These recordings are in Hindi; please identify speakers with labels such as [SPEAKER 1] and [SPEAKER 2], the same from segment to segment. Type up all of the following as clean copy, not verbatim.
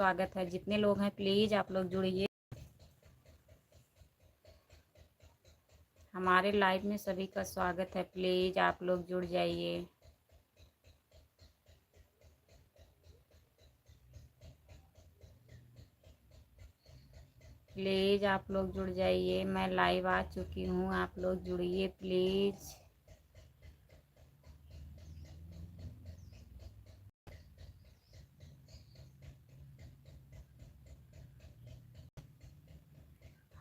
[SPEAKER 1] स्वागत है। जितने लोग हैं प्लीज़ आप लोग जुड़िए। हमारे लाइव में सभी का स्वागत है। प्लीज़ आप लोग जुड़ जाइए। प्लीज़ आप लोग जुड़ जाइए। मैं लाइव आ चुकी हूँ, आप लोग जुड़िए प्लीज़।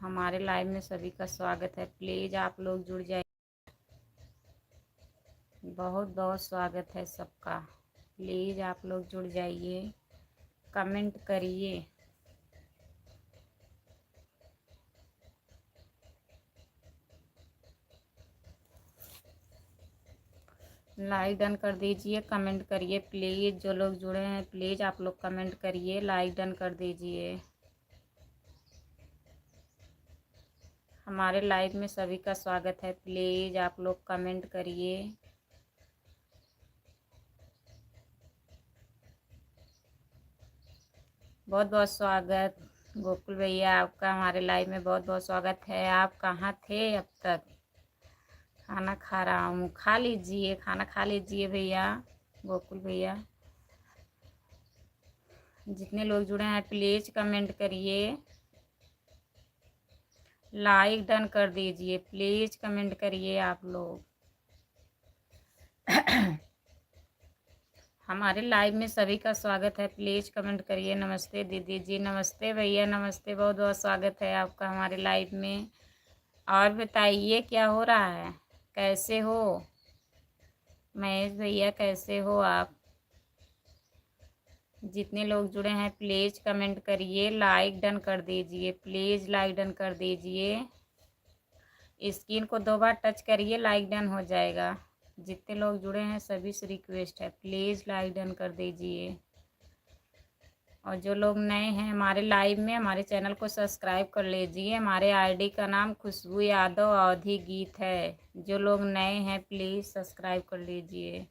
[SPEAKER 1] हमारे लाइव में सभी का स्वागत है। प्लीज़ आप लोग जुड़ जाइए। बहुत बहुत स्वागत है सबका। प्लीज़ आप लोग जुड़ जाइए, कमेंट करिए। लाइक डन कर दीजिए, कमेंट करिए प्लीज़। जो लोग जुड़े हैं प्लीज़ आप लोग कमेंट करिए, लाइक डन कर दीजिए। हमारे लाइव में सभी का स्वागत है। प्लीज़ आप लोग कमेंट करिए। बहुत बहुत स्वागत गोकुल भैया आपका हमारे लाइव में बहुत बहुत स्वागत है। आप कहाँ थे अब तक? खाना खा रहा हूँ, खा लीजिए, खाना खा लीजिए भैया, गोकुल भैया। जितने लोग जुड़े हैं प्लीज़ कमेंट करिए, लाइक डन कर दीजिए। प्लीज़ कमेंट करिए आप लोग। हमारे लाइव में सभी का स्वागत है। प्लीज़ कमेंट करिए। नमस्ते दीदी जी, नमस्ते भैया, नमस्ते। बहुत बहुत स्वागत है आपका हमारे लाइव में। और बताइए क्या हो रहा है, कैसे हो महेश भैया, कैसे हो आप? जितने लोग जुड़े हैं प्लीज़ कमेंट करिए, लाइक डन कर दीजिए। प्लीज़ लाइक डन कर दीजिए। स्क्रीन को 2 बार टच करिए, लाइक डन हो जाएगा। जितने लोग जुड़े हैं सभी से रिक्वेस्ट है, प्लीज़ लाइक डन कर दीजिए। और जो लोग नए हैं हमारे लाइव में, हमारे चैनल को सब्सक्राइब कर लीजिए। हमारे आईडी का नाम खुशबू यादव अवधी गीत है। जो लोग नए हैं प्लीज़ सब्सक्राइब कर लीजिए।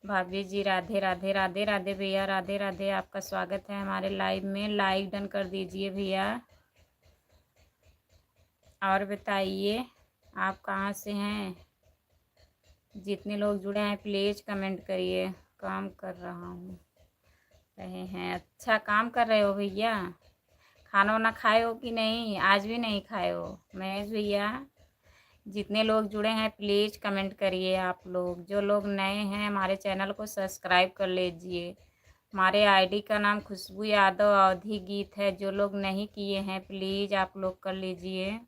[SPEAKER 1] भाभी जी राधे राधे, राधे राधे भैया, राधे राधे। आपका स्वागत है हमारे लाइव में। लाइक डन कर दीजिए भैया। और बताइए आप कहाँ से हैं? जितने लोग जुड़े हैं प्लीज़ कमेंट करिए। काम कर रहा हूँ रहे हैं। अच्छा काम कर रहे हो भैया? खाना वाना खाए हो कि नहीं? आज भी नहीं खाए हो महेश भैया? जितने लोग जुड़े हैं प्लीज़ कमेंट करिए आप लोग। जो लोग नए हैं हमारे चैनल को सब्सक्राइब कर लीजिए। हमारे आईडी का नाम खुशबू यादव अवधी गीत है। जो लोग नहीं किए हैं प्लीज़ आप लोग कर लीजिए।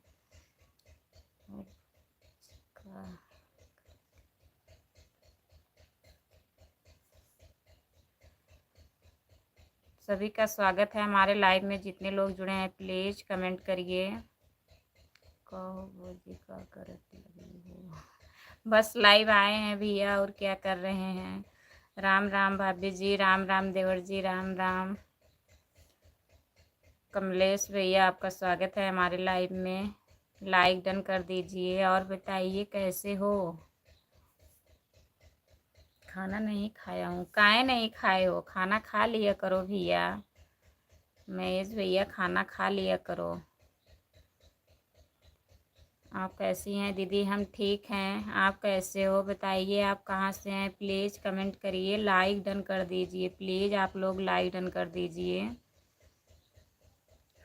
[SPEAKER 1] सभी का स्वागत है हमारे लाइव में। जितने लोग जुड़े हैं प्लीज़ कमेंट करिए। कहो भौजी का करत लगी हो? बस लाइव आए हैं भैया, और क्या कर रहे हैं? राम राम भाभी जी, राम राम देवर जी, राम राम। कमलेश भैया आपका स्वागत है हमारे लाइव में। लाइक डन कर दीजिए। और बताइए कैसे हो? खाना नहीं खाया हूँ। काहे नहीं खाए हो? खाना खा लिया करो भैया। महेश भैया खाना खा लिया करो। आप कैसी हैं दीदी? हम ठीक हैं। आप कैसे हो बताइए? आप कहाँ से हैं? प्लीज़ कमेंट करिए, लाइक डन कर दीजिए। प्लीज़ आप लोग लाइक डन कर दीजिए।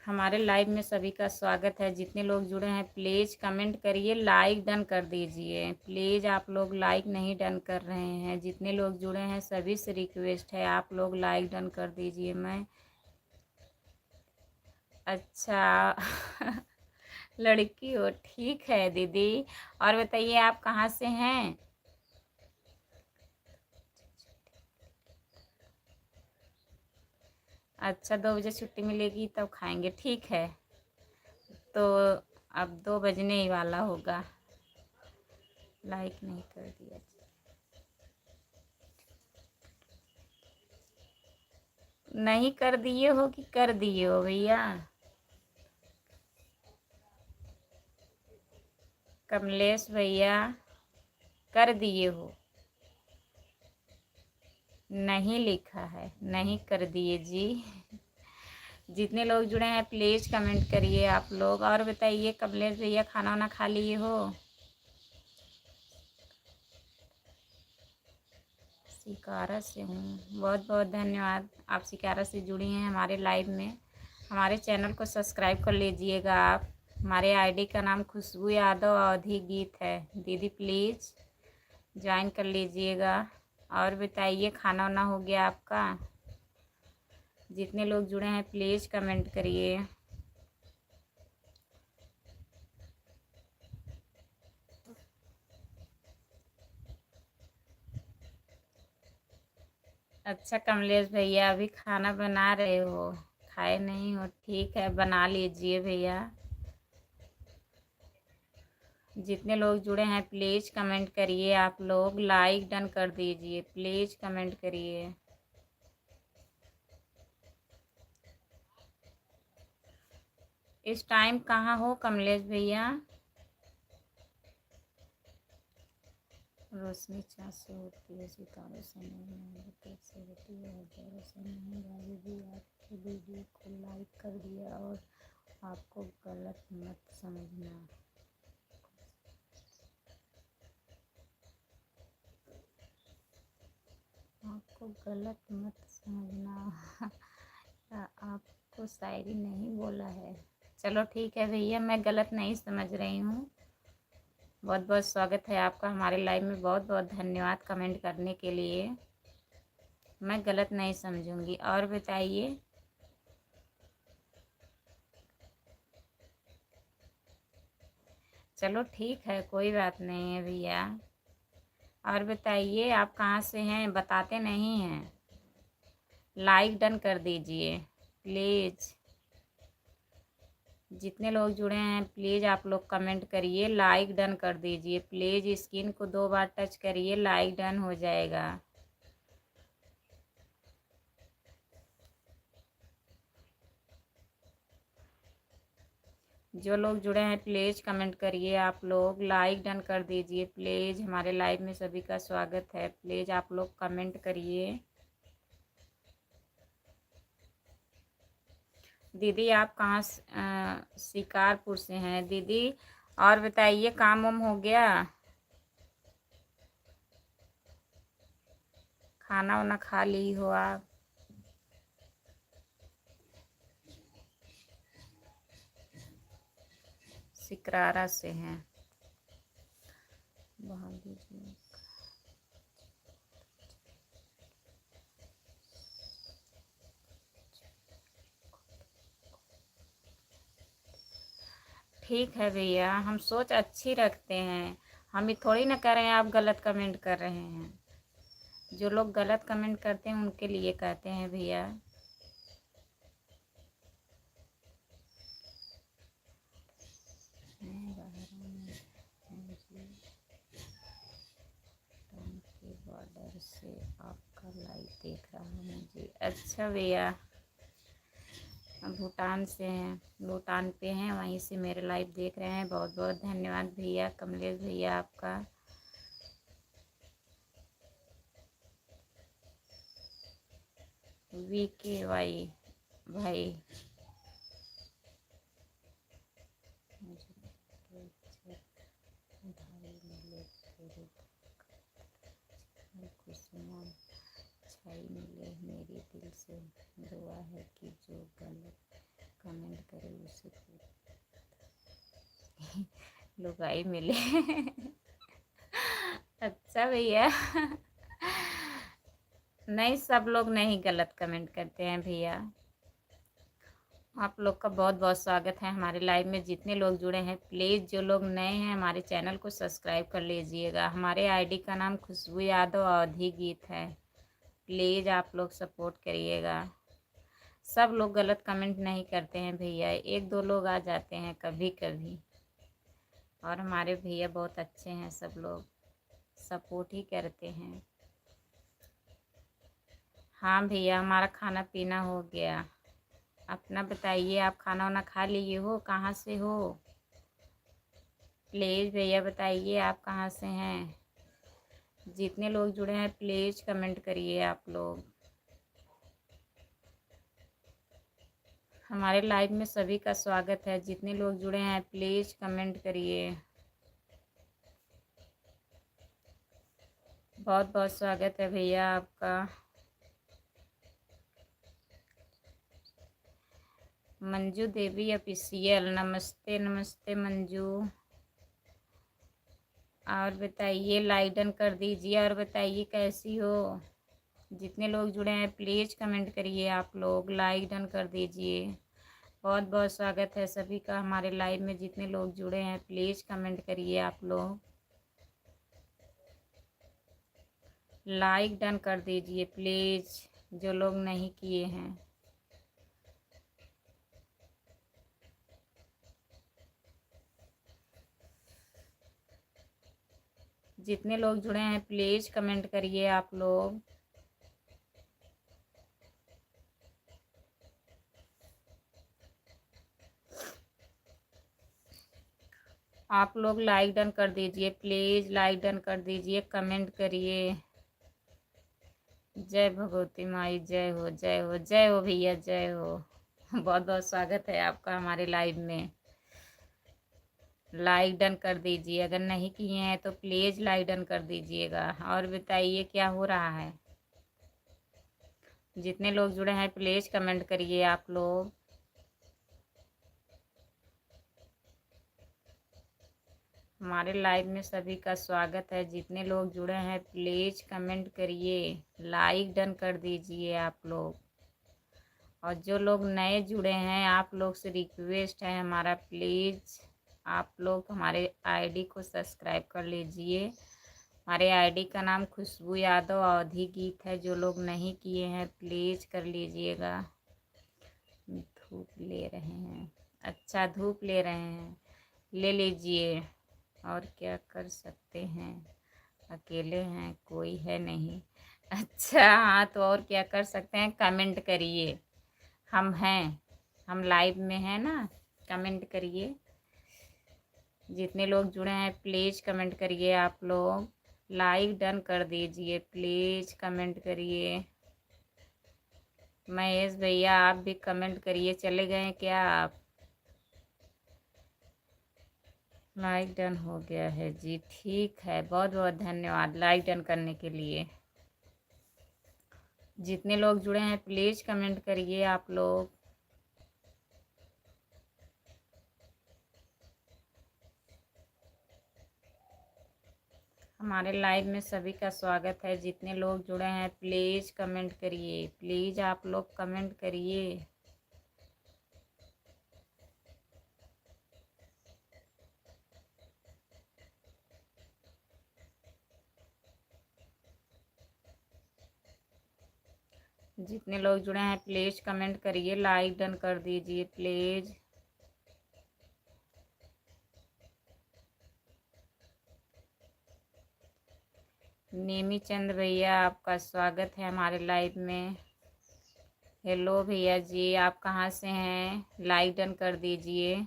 [SPEAKER 1] हमारे लाइव में सभी का स्वागत है। जितने लोग जुड़े हैं प्लीज़ कमेंट करिए, लाइक डन कर दीजिए। प्लीज़ आप लोग लाइक नहीं डन कर रहे हैं। जितने लोग जुड़े हैं सभी से रिक्वेस्ट है, आप लोग लाइक डन कर दीजिए। मैं अच्छा लड़की हो, ठीक है दीदी। और बताइए आप कहाँ से हैं? अच्छा 2 बजे छुट्टी मिलेगी तब खाएंगे, ठीक है। तो अब 2 बजने ही वाला होगा। लाइक नहीं कर दिया। नहीं कर दिए हो कि कर दिए हो भैया? कमलेश भैया कर दिए हो? नहीं लिखा है, नहीं कर दिए जी। जितने लोग जुड़े हैं प्लीज़ कमेंट करिए आप लोग। और बताइए कमलेश भैया खाना वाना खा लिए हो? शिकारा से हूँ, बहुत बहुत धन्यवाद। आप शिकारा से जुड़ी हैं हमारे लाइव में। हमारे चैनल को सब्सक्राइब कर लीजिएगा आप। हमारे आईडी का नाम खुशबू यादव अवधी गीत है। दीदी प्लीज़ ज्वाइन कर लीजिएगा। और बताइए खाना वाना हो गया आपका? जितने लोग जुड़े हैं प्लीज़ कमेंट करिए। अच्छा कमलेश भैया अभी खाना बना रहे हो, खाए नहीं हो? ठीक है बना लीजिए भैया। जितने लोग जुड़े हैं प्लीज़ कमेंट करिए आप लोग। लाइक डन कर दीजिए, प्लीज़ कमेंट करिए। इस टाइम कहाँ हो कमलेश भैया? रोशनी चाँद से होती है, सितारों से नहीं, मोहब्बत से होती है, हजारों से नहीं। भाभी भी आपकी वीडियो को लाइक कर दिया और आपको गलत मत समझना। आपको गलत मत समझना। आपको शायरी नहीं बोला है। चलो ठीक है भैया, मैं गलत नहीं समझ रही हूँ। बहुत बहुत स्वागत है आपका हमारे लाइव में। बहुत बहुत धन्यवाद कमेंट करने के लिए। मैं गलत नहीं समझूंगी। और बताइए। चलो ठीक है कोई बात नहीं है भैया। और बताइए आप कहाँ से हैं, बताते नहीं हैं। लाइक डन कर दीजिए प्लीज़। जितने लोग जुड़े हैं प्लीज़ आप लोग कमेंट करिए, लाइक डन कर दीजिए प्लीज़। स्क्रीन को 2 बार टच करिए, लाइक डन हो जाएगा। जो लोग जुड़े हैं प्लीज़ कमेंट करिए आप लोग, लाइक डन कर दीजिए प्लीज़। हमारे लाइव में सभी का स्वागत है, प्लीज़ आप लोग कमेंट करिए। दीदी आप कहाँ शिकारपुर से हैं दीदी। और बताइए काम वाम हो गया? खाना वाना खा ली हो आप? सिकरारा से हैं। बहुत दीजिए। ठीक है भैया, हम सोच अच्छी रखते हैं। हम ये थोड़ी ना कर रहे हैं आप गलत कमेंट कर रहे हैं। जो लोग गलत कमेंट करते हैं उनके लिए कहते हैं भैया। के बॉर्डर से आपका लाइव देख रहा हूँ मुझे। अच्छा भैया, भूटान से हैं, भूटान पे हैं, वहीं से मेरे लाइव देख रहे हैं। बहुत बहुत धन्यवाद भैया कमलेश भैया आपका। VKY भाई खुशियाँ छाई मिले मेरे दिल से। दुआ है कि जो गलत कमेंट करे उसे लुगाई मिले। अच्छा भैया। नहीं सब लोग नहीं गलत कमेंट करते हैं भैया। आप लोग का बहुत बहुत स्वागत है हमारे लाइव में। जितने लोग जुड़े हैं प्लीज़, जो लोग नए हैं हमारे चैनल को सब्सक्राइब कर लीजिएगा। हमारे आईडी का नाम खुशबू यादव अवधी गीत है। प्लीज़ आप लोग सपोर्ट करिएगा। सब लोग गलत कमेंट नहीं करते हैं भैया, 1-2 लोग आ जाते हैं कभी कभी। और हमारे भैया बहुत अच्छे हैं, सब लोग सपोर्ट ही करते हैं। हाँ भैया हमारा खाना पीना हो गया। अपना बताइए, आप खाना वाना खा लिए हो? कहाँ से हो? प्लीज़ भैया बताइए आप कहाँ से हैं? जितने लोग जुड़े हैं प्लीज़ कमेंट करिए आप लोग। हमारे लाइव में सभी का स्वागत है। जितने लोग जुड़े हैं प्लीज़ कमेंट करिए। बहुत बहुत स्वागत है भैया आपका। मंजू देवी ऑफिशियल, नमस्ते नमस्ते मंजू। और बताइए, लाइक डन कर दीजिए और बताइए कैसी हो। जितने लोग जुड़े हैं प्लीज़ कमेंट करिए। आप लोग लाइक डन कर दीजिए। बहुत बहुत स्वागत है सभी का हमारे लाइव में। जितने लोग जुड़े हैं प्लीज़ कमेंट करिए। आप लोग लाइक डन कर दीजिए प्लीज़, जो लोग नहीं किए हैं। जितने लोग जुड़े हैं प्लीज़ कमेंट करिए। आप लोग लाइक डन कर दीजिए प्लीज़, लाइक डन कर दीजिए, कमेंट करिए। जय भगवती माई, जय हो जय हो जय हो भैया, जय हो। बहुत बहुत स्वागत है आपका हमारे लाइव में। लाइक डन कर दीजिए, अगर नहीं किए हैं तो प्लीज़ लाइक डन कर दीजिएगा। और बताइए क्या हो रहा है। जितने लोग जुड़े हैं प्लीज़ कमेंट करिए। आप लोग हमारे लाइव में सभी का स्वागत है। जितने लोग जुड़े हैं प्लीज़ कमेंट करिए, लाइक डन कर दीजिए आप लोग। और जो लोग नए जुड़े हैं आप लोग से रिक्वेस्ट है हमारा, प्लीज़ आप लोग हमारे आईडी को सब्सक्राइब कर लीजिए। हमारे आईडी का नाम खुशबू यादव अवधी गीत है। जो लोग नहीं किए हैं प्लीज़ कर लीजिएगा। धूप ले रहे हैं, अच्छा धूप ले रहे हैं, ले लीजिए। और क्या कर सकते हैं, अकेले हैं कोई है नहीं। अच्छा हाँ, तो और क्या कर सकते हैं, कमेंट करिए। हम हैं, हम लाइव में हैं ना, कमेंट करिए। जितने लोग जुड़े हैं प्लीज़ कमेंट करिए। आप लोग लाइक डन कर दीजिए प्लीज़, कमेंट करिए। महेश भैया आप भी कमेंट करिए। चले गए क्या आप। लाइक डन हो गया है जी, ठीक है। बहुत बहुत धन्यवाद लाइक डन करने के लिए। जितने लोग जुड़े हैं प्लीज़ कमेंट करिए। आप लोग हमारे लाइव में सभी का स्वागत है। जितने लोग जुड़े हैं प्लीज़ कमेंट करिए, प्लीज़ आप लोग कमेंट करिए। जितने लोग जुड़े हैं प्लीज़ कमेंट करिए, लाइक डन कर दीजिए प्लीज़। नेमी चंद भैया आपका स्वागत है हमारे लाइव में। हेलो भैया जी, आप कहाँ से हैं, लाइक डन कर दीजिए।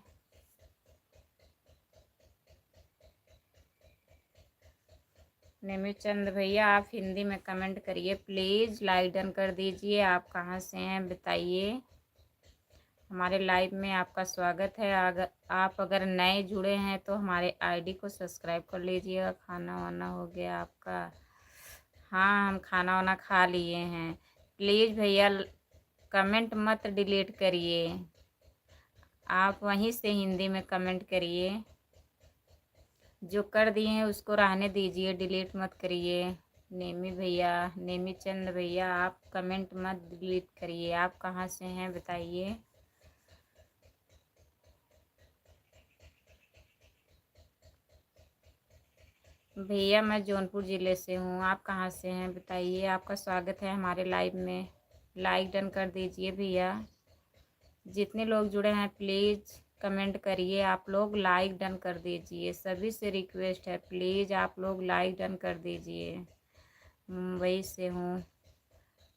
[SPEAKER 1] नेमी चंद भैया आप हिंदी में कमेंट करिए प्लीज़, लाइक डन कर दीजिए। आप कहाँ से हैं बताइए। हमारे लाइव में आपका स्वागत है। अगर आप नए जुड़े हैं तो हमारे आईडी को सब्सक्राइब कर लीजिएगा। खाना वाना हो गया आपका। हाँ हम खाना वाना खा लिए हैं। प्लीज़ भैया कमेंट मत डिलीट करिए, आप वहीं से हिंदी में कमेंट करिए। जो कर दिए हैं उसको रहने दीजिए, डिलीट मत करिए। नेमी भैया, नेमी चंद भैया आप कमेंट मत डिलीट करिए। आप कहाँ से हैं बताइए। भैया मैं जौनपुर ज़िले से हूँ। आप कहाँ से हैं बताइए। आपका स्वागत है हमारे लाइव में। लाइक डन कर दीजिए भैया। जितने लोग जुड़े हैं प्लीज़ कमेंट करिए। आप लोग लाइक डन कर दीजिए, सभी से रिक्वेस्ट है प्लीज़ आप लोग लाइक डन कर दीजिए। मुंबई से हूँ।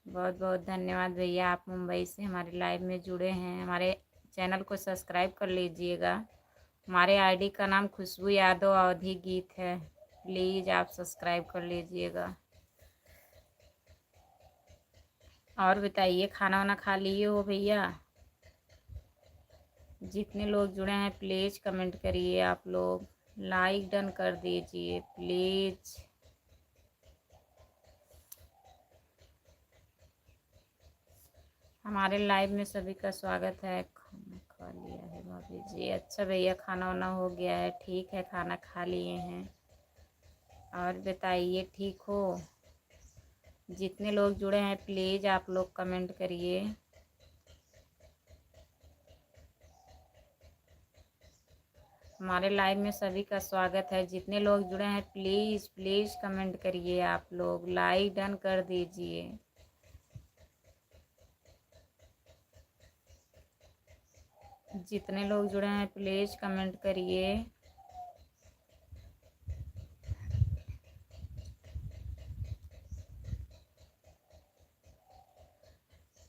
[SPEAKER 1] बहुत बहुत धन्यवाद भैया, आप मुंबई से हमारे लाइव में जुड़े हैं। हमारे चैनल को सब्सक्राइब कर लीजिएगा। हमारे आईडी का नाम खुशबू यादव अवधी गीत है। प्लीज़ आप सब्सक्राइब कर लीजिएगा। और बताइए खाना वाना खा लिए हो भैया। जितने लोग जुड़े हैं प्लीज़ कमेंट करिए, आप लोग लाइक डन कर दीजिए प्लीज़। हमारे लाइव में सभी का स्वागत है। खाना खा लिया है भाभी जी? अच्छा भैया, खाना वाना हो गया है, ठीक है, खाना खा लिए हैं। और बताइए, ठीक हो? जितने लोग जुड़े हैं प्लीज़ आप लोग कमेंट करिए। हमारे लाइव में सभी का स्वागत है। जितने लोग जुड़े हैं प्लीज़ प्लीज़ कमेंट करिए, आप लोग लाइक डन कर दीजिए। जितने लोग जुड़े हैं प्लीज़ कमेंट करिए।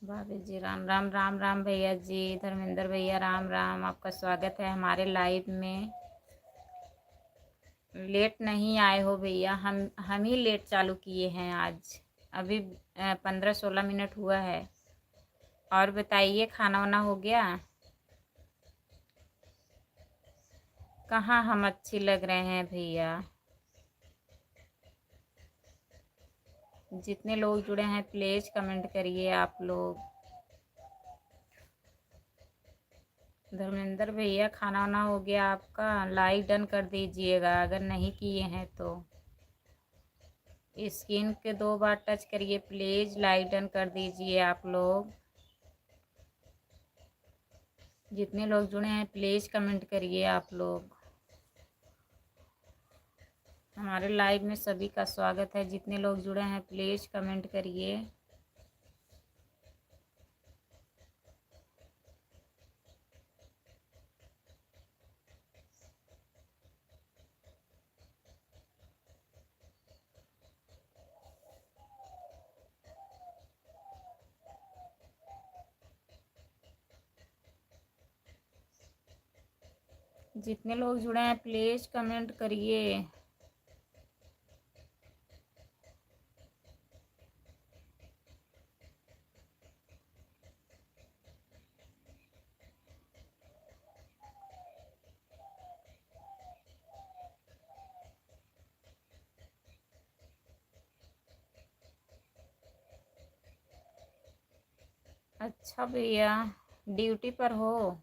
[SPEAKER 1] भाभी जी राम राम। राम राम भैया जी, धर्मेंद्र भैया राम राम। आपका स्वागत है हमारे लाइव में। लेट नहीं आए हो भैया, हम ही लेट चालू किए हैं आज। अभी 15-16 मिनट हुआ है। और बताइए, खाना वाना हो गया? कहाँ हम अच्छी लग रहे हैं भैया? जितने लोग जुड़े हैं प्लीज़ कमेंट करिए, आप लोग। धर्मेंद्र भैया खाना वाना हो गया आपका? लाइक डन कर दीजिएगा अगर नहीं किए हैं तो। स्क्रीन के 2 बार टच करिए प्लीज़, लाइक डन कर दीजिए आप लोग। जितने लोग जुड़े हैं प्लीज़ कमेंट करिए, आप लोग। हमारे लाइव में सभी का स्वागत है। जितने लोग जुड़े हैं प्लीज़ कमेंट करिए। जितने लोग जुड़े हैं प्लीज़ कमेंट करिए। अच्छा भैया, ड्यूटी पर हो?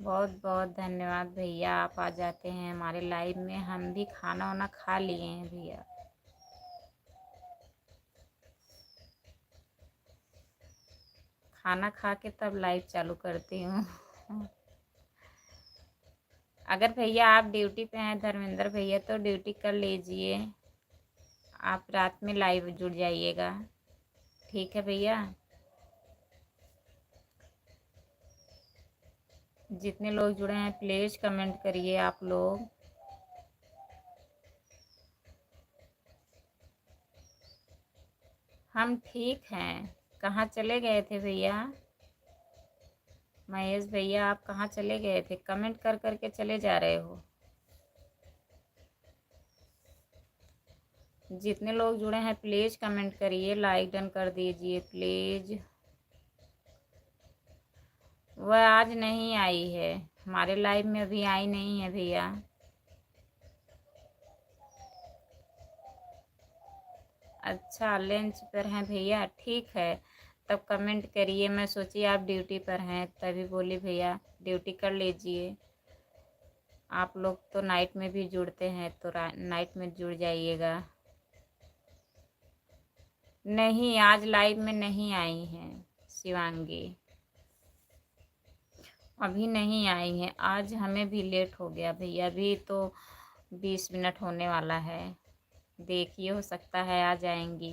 [SPEAKER 1] बहुत बहुत धन्यवाद भैया, आप आ जाते हैं हमारे लाइव में। हम भी खाना वाना खा लिए हैं भैया। खाना खा के तब लाइव चालू करती हूँ। अगर भैया आप ड्यूटी पे हैं धर्मेंद्र भैया तो ड्यूटी कर लीजिए, आप रात में लाइव जुड़ जाइएगा। ठीक है भैया? जितने लोग जुड़े हैं प्लीज़ कमेंट करिए, आप लोग। हम ठीक हैं। कहाँ चले गए थे भैया? महेश भैया आप कहाँ चले गए थे? कमेंट कर कर के चले जा रहे हो। जितने लोग जुड़े हैं प्लीज़ कमेंट करिए, लाइक डन कर दीजिए प्लीज़। वह आज नहीं आई है, हमारे लाइव में अभी आई नहीं है भैया। अच्छा, लंच पर हैं भैया, ठीक है। तब कमेंट करिए। मैं सोची आप ड्यूटी पर हैं, तभी बोली भैया ड्यूटी कर लीजिए। आप लोग तो नाइट में भी जुड़ते हैं तो नाइट में जुड़ जाइएगा। नहीं, आज लाइव में नहीं आई हैं शिवांगी, अभी नहीं आई हैं। आज हमें भी लेट हो गया भैया, अभी तो 20 मिनट होने वाला है। देखिए, हो सकता है आ जाएंगी।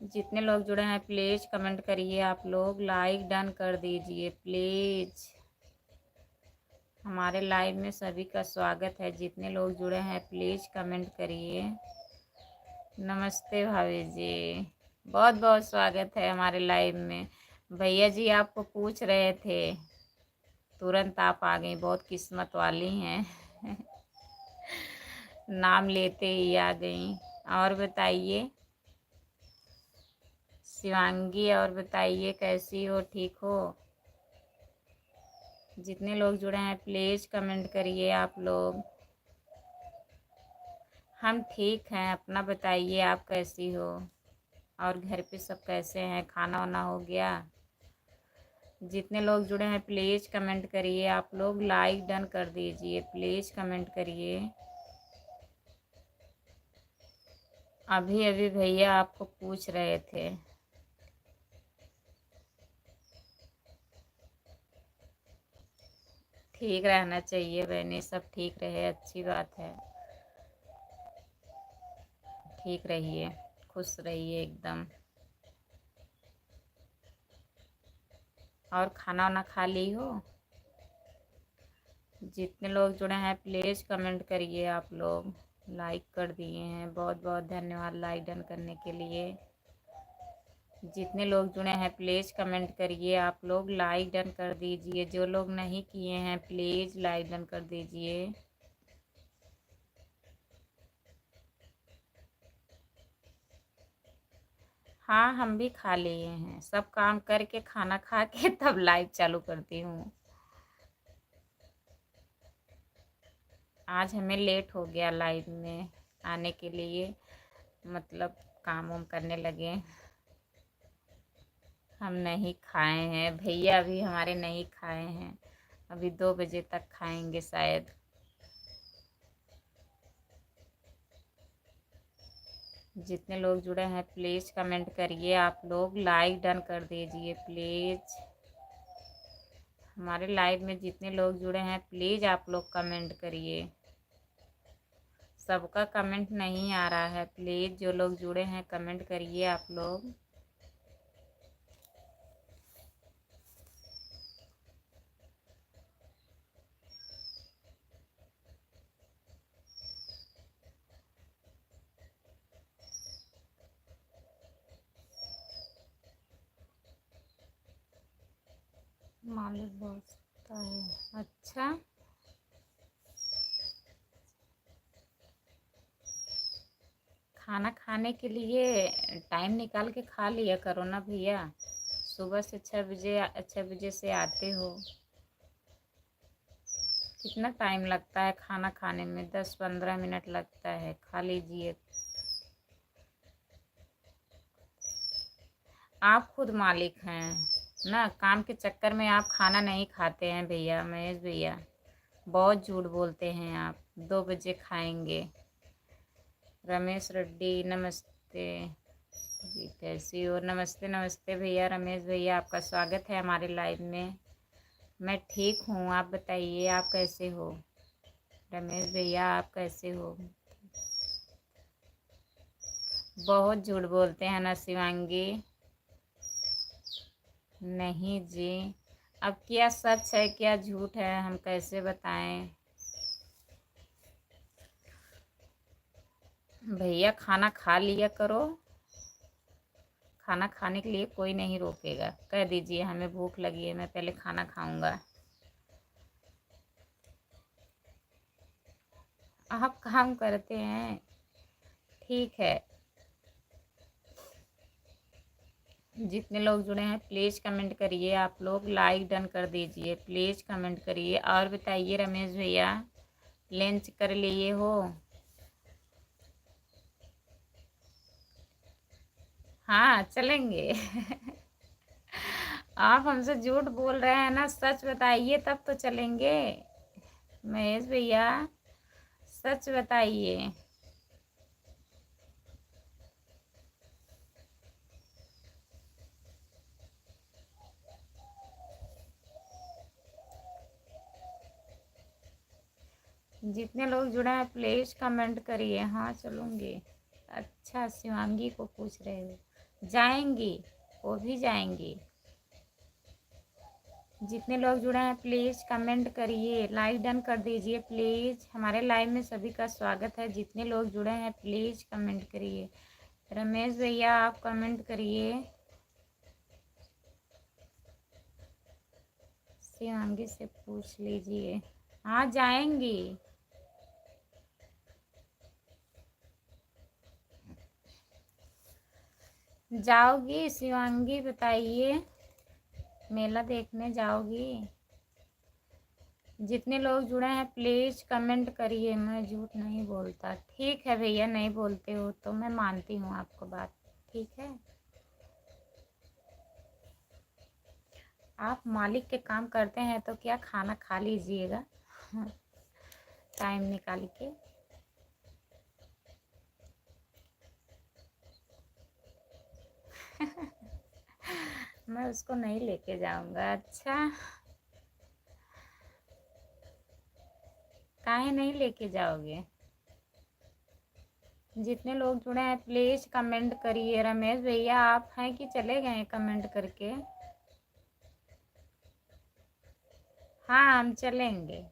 [SPEAKER 1] जितने लोग जुड़े हैं प्लीज़ कमेंट करिए, आप लोग लाइक डन कर दीजिए प्लीज़। हमारे लाइव में सभी का स्वागत है। जितने लोग जुड़े हैं प्लीज़ कमेंट करिए। नमस्ते भाभी जी, बहुत बहुत स्वागत है हमारे लाइव में। भैया जी आपको पूछ रहे थे, तुरंत आप आ गई, बहुत किस्मत वाली हैं। नाम लेते ही आ गई। और बताइए, शिवांगी, और बताइए कैसी हो, ठीक हो? जितने लोग जुड़े हैं प्लीज़ कमेंट करिए आप लोग। हम ठीक हैं, अपना बताइए आप कैसी हो, और घर पे सब कैसे हैं, खाना वाना हो गया? जितने लोग जुड़े हैं प्लीज़ कमेंट करिए आप लोग, लाइक डन कर दीजिए, प्लीज़ कमेंट करिए। अभी अभी भैया आपको पूछ रहे थे। ठीक रहना चाहिए बहनी, सब ठीक रहे, अच्छी बात है। ठीक रहिए, खुश रहिए एकदम। और खाना वाना खा ली हो? जितने लोग जुड़े हैं प्लीज़ कमेंट करिए आप लोग। लाइक कर दिए हैं, बहुत बहुत धन्यवाद लाइक डन करने के लिए। जितने लोग जुड़े हैं प्लीज़ कमेंट करिए आप लोग, लाइक डन कर दीजिए। जो लोग नहीं किए हैं प्लीज़ लाइक डन कर दीजिए। हाँ, हम भी खा लिए हैं, सब काम करके खाना खा के तब लाइव चालू करती हूँ। आज हमें लेट हो गया लाइव में आने के लिए, मतलब काम वाम करने लगे। हम नहीं खाए हैं, भैया अभी हमारे नहीं खाए हैं, अभी 2 बजे तक खाएंगे शायद। जितने लोग जुड़े हैं प्लीज़ कमेंट करिए आप लोग, लाइक डन कर दीजिए प्लीज़। हमारे लाइव में जितने लोग जुड़े हैं प्लीज़ आप लोग कमेंट करिए। सबका कमेंट नहीं आ रहा है, प्लीज़ जो लोग जुड़े हैं कमेंट करिए आप लोग। मालिक बोलता है, अच्छा खाना खाने के लिए टाइम निकाल के खा लिया करो ना भैया। सुबह से 6 बजे से आते हो, कितना टाइम लगता है खाना खाने में? 10-15 मिनट लगता है, खा लीजिए। आप खुद मालिक हैं ना, काम के चक्कर में आप खाना नहीं खाते हैं भैया, महेश भैया बहुत झूठ बोलते हैं आप। 2 बजे खाएंगे। रमेश रेड्डी नमस्ते जी, कैसी हो? नमस्ते नमस्ते भैया, रमेश भैया आपका स्वागत है हमारे लाइव में। मैं ठीक हूँ, आप बताइए आप कैसे हो? रमेश भैया आप कैसे हो? बहुत झूठ बोलते हैं ना शिवांगी। नहीं जी, अब क्या सच है क्या झूठ है, हम कैसे बताएं? भैया खाना खा लिया करो, खाना खाने के लिए कोई नहीं रोकेगा। कह दीजिए हमें भूख लगी है, मैं पहले खाना खाऊंगा। आप काम करते हैं, ठीक है। जितने लोग जुड़े हैं प्लीज़ कमेंट करिए आप लोग, लाइक डन कर दीजिए, प्लीज़ कमेंट करिए। और बताइए रमेश भैया, लंच कर लिए हो? हाँ चलेंगे। आप हमसे झूठ बोल रहे हैं ना, सच बताइए तब तो चलेंगे। महेश भैया सच बताइए। जितने लोग जुड़े हैं प्लीज़ कमेंट करिए। हाँ चलूँगी। अच्छा शिवांगी को पूछ रहे हो, जाएंगी, वो भी जाएंगी। जितने लोग जुड़े हैं प्लीज़ कमेंट करिए, लाइक डन कर दीजिए प्लीज़। हमारे लाइव में सभी का स्वागत है। जितने लोग जुड़े हैं प्लीज़ कमेंट करिए। रमेश भैया आप कमेंट करिए। शिवांगी से पूछ लीजिए। हाँ जाएंगी। जाओगी शिवांगी, बताइए, मेला देखने जाओगी? जितने लोग जुड़े हैं प्लीज कमेंट करिए। मैं झूठ नहीं बोलता। ठीक है भैया, नहीं बोलते हो तो मैं मानती हूँ आपको बात। ठीक है, आप मालिक के काम करते हैं तो क्या खाना खा लीजिएगा टाइम निकाल के। मैं उसको नहीं लेके जाऊंगा। अच्छा, काहे नहीं लेके जाओगे? जितने लोग जुड़े हैं प्लीज कमेंट करिए। रमेश भैया आप हैं कि चले गए कमेंट करके? हाँ, हम चलेंगे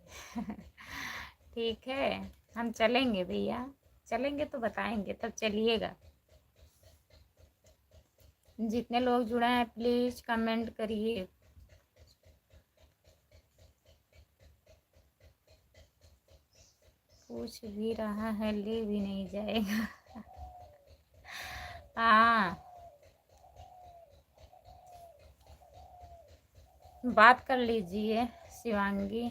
[SPEAKER 1] ठीक है, हम चलेंगे भैया, चलेंगे तो बताएंगे, तब चलिएगा। जितने लोग जुड़े हैं प्लीज कमेंट करिए। पूछ भी रहा है, ले भी नहीं जाएगा हाँ, बात कर लीजिए शिवांगी।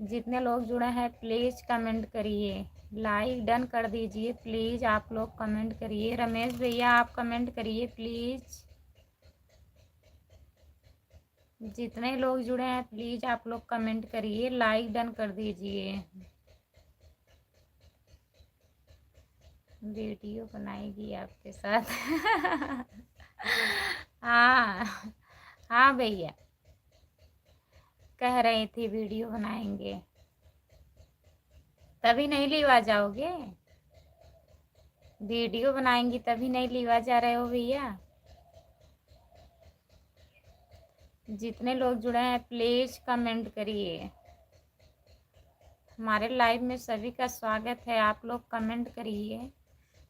[SPEAKER 1] जितने लोग जुड़े हैं प्लीज कमेंट करिए, लाइक डन कर दीजिए प्लीज। आप लोग कमेंट करिए। रमेश भैया आप कमेंट करिए प्लीज। जितने लोग जुड़े हैं प्लीज आप लोग कमेंट करिए, लाइक डन कर दीजिए। वीडियो बनाएगी आपके साथ हाँ हाँ भैया, कह रही थी वीडियो बनाएंगे, तभी नहीं लिवा जाओगे? वीडियो बनाएंगी तभी नहीं लिवा जा रहे हो भैया? जितने लोग जुड़े हैं प्लीज कमेंट करिए। हमारे लाइव में सभी का स्वागत है। आप लोग कमेंट करिए,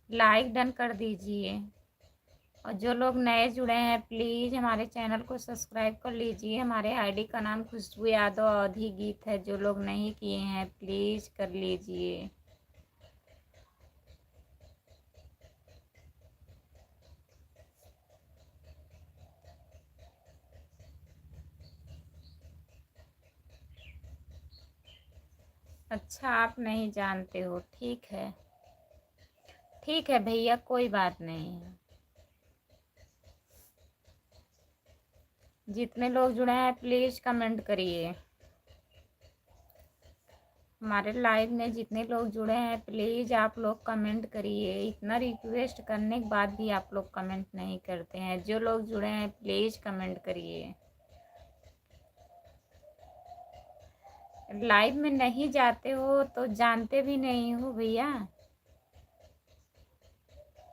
[SPEAKER 1] लाइक डन कर दीजिए। और जो लोग नए जुड़े हैं प्लीज़ हमारे चैनल को सब्सक्राइब कर लीजिए। हमारे आईडी का नाम खुशबू यादव अवधी गीत है। जो लोग नहीं किए हैं प्लीज़ कर लीजिए। अच्छा, आप नहीं जानते हो? ठीक है, ठीक है भैया, कोई बात नहीं है। जितने लोग जुड़े हैं प्लीज़ कमेंट करिए। हमारे लाइव में जितने लोग जुड़े हैं प्लीज़ आप लोग कमेंट करिए। इतना रिक्वेस्ट करने के बाद भी आप लोग कमेंट नहीं करते हैं। जो लोग जुड़े हैं प्लीज़ कमेंट करिए। लाइव में नहीं जाते हो तो जानते भी नहीं हो भैया?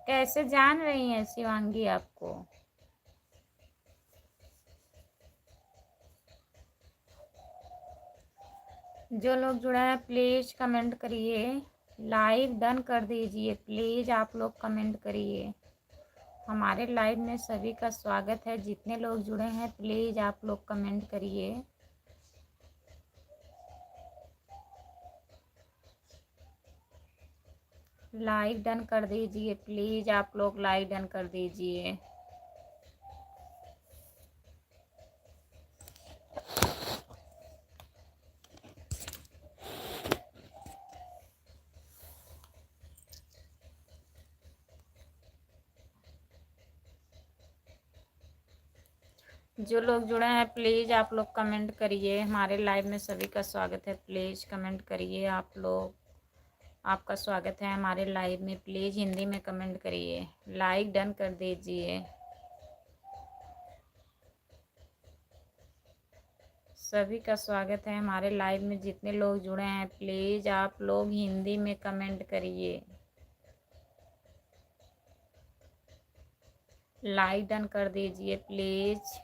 [SPEAKER 1] कैसे जान रही हैं शिवांगी आपको? जो लोग जुड़े हैं प्लीज़ कमेंट करिए, लाइव डन कर दीजिए प्लीज़। आप लोग कमेंट करिए। हमारे लाइव में सभी का स्वागत है। जितने लोग जुड़े हैं प्लीज़ आप लोग कमेंट करिए। लाइक डन कर दीजिए प्लीज़। आप लोग लाइक डन कर दीजिए। जो लोग जुड़े हैं प्लीज़ आप लोग कमेंट करिए। हमारे लाइव में सभी का स्वागत है। प्लीज़ कमेंट करिए आप लोग। आपका स्वागत है हमारे लाइव में। प्लीज़ हिंदी में कमेंट करिए, लाइक डन कर दीजिए। सभी का स्वागत है हमारे लाइव में। जितने लोग जुड़े हैं प्लीज़ आप लोग हिंदी में कमेंट करिए, लाइक डन कर दीजिए प्लीज़।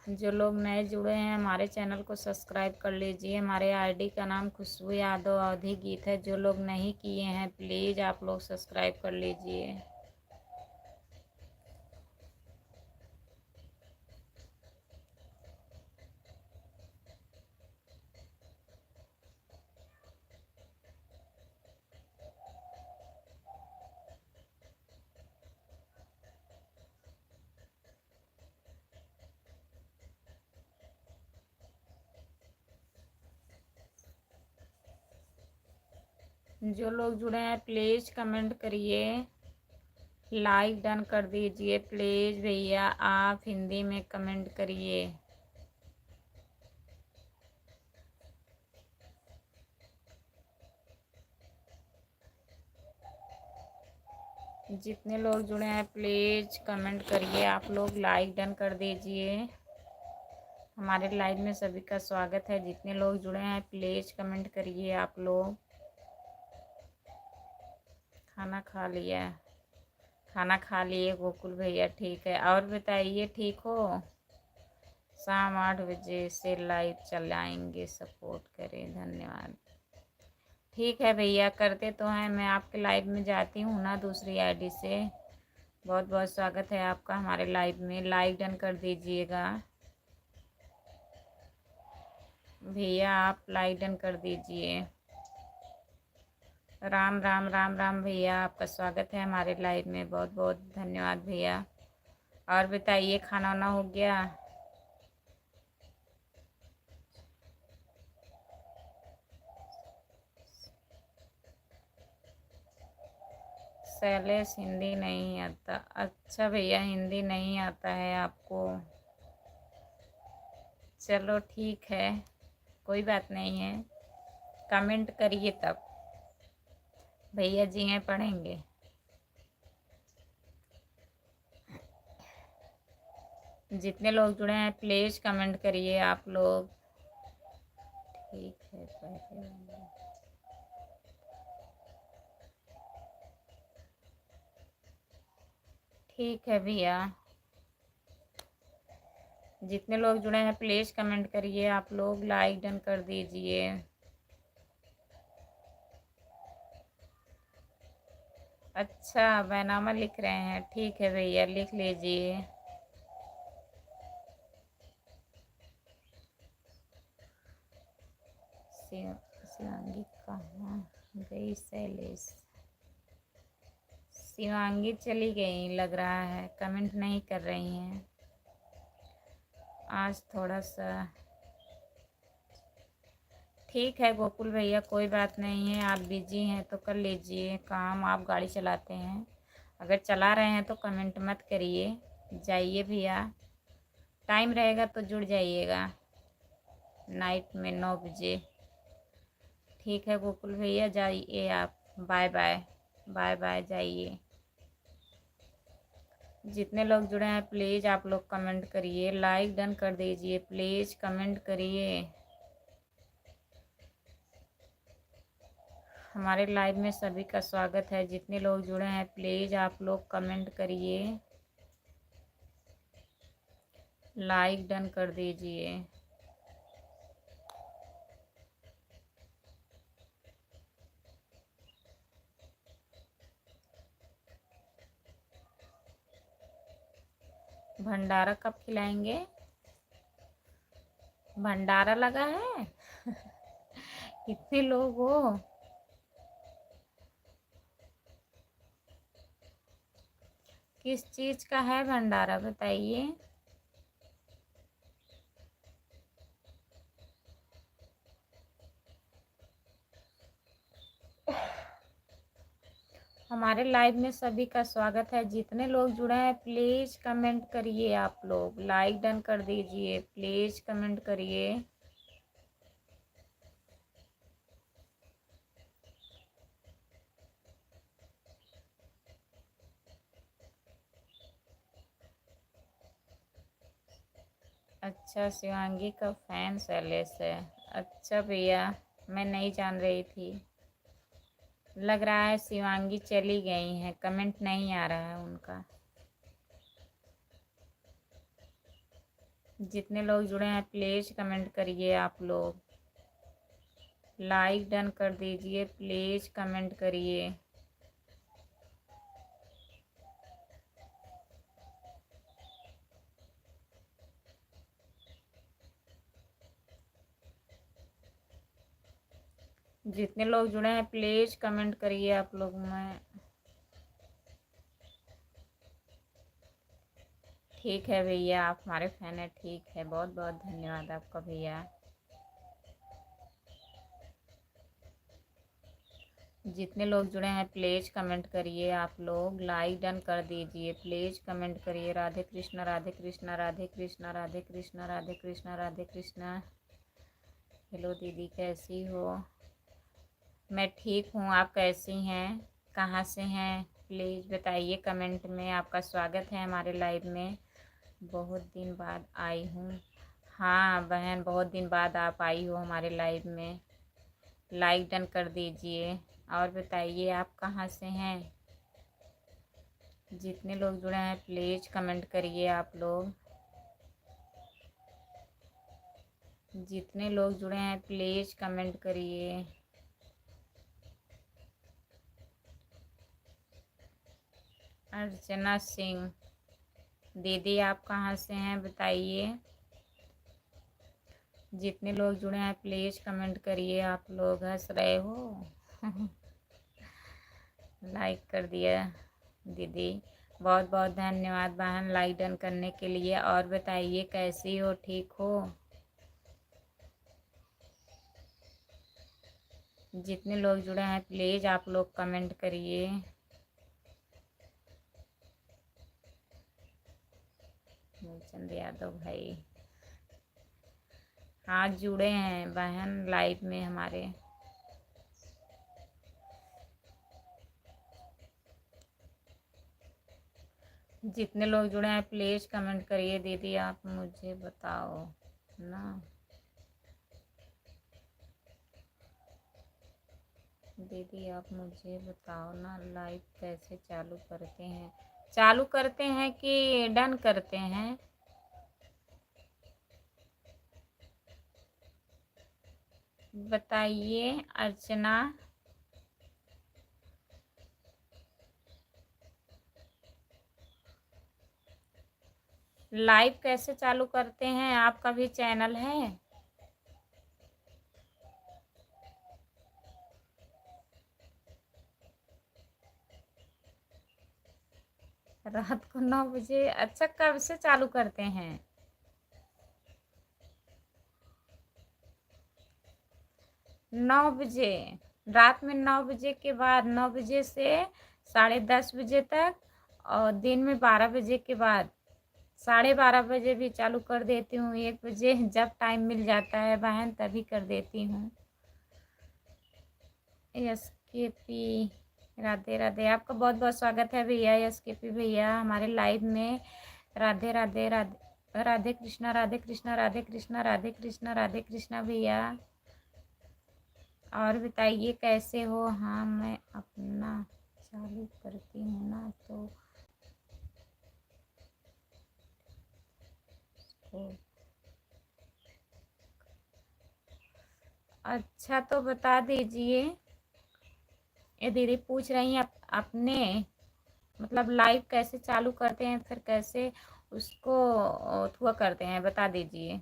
[SPEAKER 1] जो लोग नए जुड़े हैं हमारे चैनल को सब्सक्राइब कर लीजिए। हमारे आईडी का नाम खुशबू यादव अवधी गीत है। जो लोग नहीं किए हैं प्लीज़ आप लोग सब्सक्राइब कर लीजिए। जो लोग जुड़े हैं प्लीज़ कमेंट करिए, लाइक डन कर दीजिए प्लीज़ भैया, आप हिंदी में कमेंट करिए। जितने लोग जुड़े हैं प्लीज़ कमेंट करिए, आप लोग लाइक डन कर दीजिए। हमारे लाइव में सभी का स्वागत है। जितने लोग जुड़े हैं प्लीज़ कमेंट करिए आप लोग। खाना खा लिया? खाना खा लिए गोकुल भैया, ठीक है। और बताइए ठीक हो? शाम 8 बजे से लाइव चलाएंगे, सपोर्ट करें, धन्यवाद। ठीक है भैया, करते तो हैं। मैं आपके लाइव में जाती हूँ ना दूसरी आईडी से। बहुत बहुत स्वागत है आपका हमारे लाइव में। लाइक डन कर दीजिएगा भैया, आप लाइक डन कर दीजिए। राम राम राम राम भैया, आपका स्वागत है हमारे लाइव में। बहुत बहुत धन्यवाद भैया। और बताइए खाना वाना हो गया? शैलेश हिंदी नहीं आता? अच्छा भैया, हिंदी नहीं आता है आपको? चलो ठीक है, कोई बात नहीं है। कमेंट करिए तब, भैया जी हैं पढ़ेंगे। जितने लोग जुड़े हैं प्लीज़ कमेंट करिए आप लोग। ठीक है पहले ठीक है भैया। जितने लोग जुड़े हैं प्लीज़ कमेंट करिए आप लोग, लाइक डन कर दीजिए। अच्छा बैनामा लिख रहे हैं, ठीक है भैया लिख लीजिए। शिवांगी कहाँ गई? शैलेश शिवांगी चली गई लग रहा है, कमेंट नहीं कर रही हैं आज थोड़ा सा। ठीक है गोकुल भैया, कोई बात नहीं है। आप बिजी हैं तो कर लीजिए काम, आप गाड़ी चलाते हैं। अगर चला रहे हैं तो कमेंट मत करिए, जाइए भैया। टाइम रहेगा तो जुड़ जाइएगा नाइट में 9 बजे। ठीक है गोकुल भैया, जाइए आप। बाय बाय, बाय बाय, जाइए। जितने लोग जुड़े हैं प्लीज़ आप लोग कमेंट करिए, लाइक डन कर दीजिए प्लीज़, कमेंट करिए। हमारे लाइव में सभी का स्वागत है। जितने लोग जुड़े हैं प्लीज़ आप लोग कमेंट करिए, लाइक डन कर दीजिए। भंडारा कब खिलाएंगे? भंडारा लगा है? कितने लोग हो? किस चीज़ का है भंडारा बताइए। हमारे लाइव में सभी का स्वागत है। जितने लोग जुड़े हैं प्लीज़ कमेंट करिए आप लोग, लाइक डन कर दीजिए प्लीज़, कमेंट करिए। अच्छा शिवांगी का फैन शैलेश है? अच्छा भैया, मैं नहीं जान रही थी। लग रहा है शिवांगी चली गई हैं, कमेंट नहीं आ रहा है उनका। जितने लोग जुड़े हैं प्लीज़ कमेंट करिए आप लोग, लाइक डन कर दीजिए प्लीज़, कमेंट करिए। जितने लोग जुड़े हैं प्लीज़ कमेंट करिए आप लोग। मैं ठीक है भैया, आप हमारे फैन हैं, ठीक है। बहुत बहुत धन्यवाद आपका भैया। जितने लोग जुड़े हैं प्लीज़ कमेंट करिए, आप लोग लाइक डन कर दीजिए, प्लीज़ कमेंट करिए। राधे कृष्णा राधे कृष्णा राधे कृष्णा राधे कृष्णा राधे कृष्णा राधे कृष्णा। हेलो दीदी, कैसी हो? मैं ठीक हूँ, आप कैसी हैं? कहाँ से हैं प्लीज़ बताइए कमेंट में। आपका स्वागत है हमारे लाइव में। बहुत दिन बाद आई हूँ। हाँ बहन, बहुत दिन बाद आप आई हो हमारे लाइव में। लाइक डन कर दीजिए और बताइए आप कहाँ से हैं। जितने लोग जुड़े हैं प्लीज़ कमेंट करिए आप लोग। जितने लोग जुड़े हैं प्लीज़ कमेंट करिए। अर्चना सिंह दीदी, आप कहाँ से हैं बताइए। जितने लोग जुड़े हैं प्लीज़ कमेंट करिए। आप लोग हंस रहे हो। लाइक कर दिया दीदी, बहुत बहुत धन्यवाद बहन लाइक डन करने के लिए। और बताइए कैसी हो, ठीक हो? जितने लोग जुड़े हैं प्लीज़ आप लोग कमेंट करिए। मूलचंद यादव भाई, हाँ जुड़े हैं बहन लाइव में हमारे। जितने लोग जुड़े हैं प्लीज़ कमेंट करिए। दीदी आप मुझे बताओ ना, दीदी आप मुझे बताओ ना लाइव कैसे चालू करते हैं। चालू करते हैं कि डन करते हैं? बताइए अर्चना। लाइव कैसे चालू करते हैं? आपका भी चैनल है? रात को 9 बजे? अच्छा, कब से चालू करते हैं? 9 बजे? रात में 9 बजे के बाद, 9 बजे से 10:30 बजे तक, और दिन में 12 बजे के बाद। 12:30 बजे भी चालू कर देती हूँ, 1 बजे जब टाइम मिल जाता है बहन तभी कर देती हूँ। एस के पी राधे राधे, आपका बहुत बहुत स्वागत है भैया एस के पी भैया हमारे लाइव में। राधे राधे राधे राधे कृष्णा राधे कृष्णा राधे कृष्णा राधे कृष्णा राधे कृष्णा भैया। और बताइए कैसे हो? हाँ मैं अपना चालू करती हूँ ना तो अच्छा तो बता दीजिए। ये दीदी पूछ रही हैं अपने मतलब लाइव कैसे चालू करते हैं, फिर कैसे उसको थुआ करते हैं, बता दीजिए।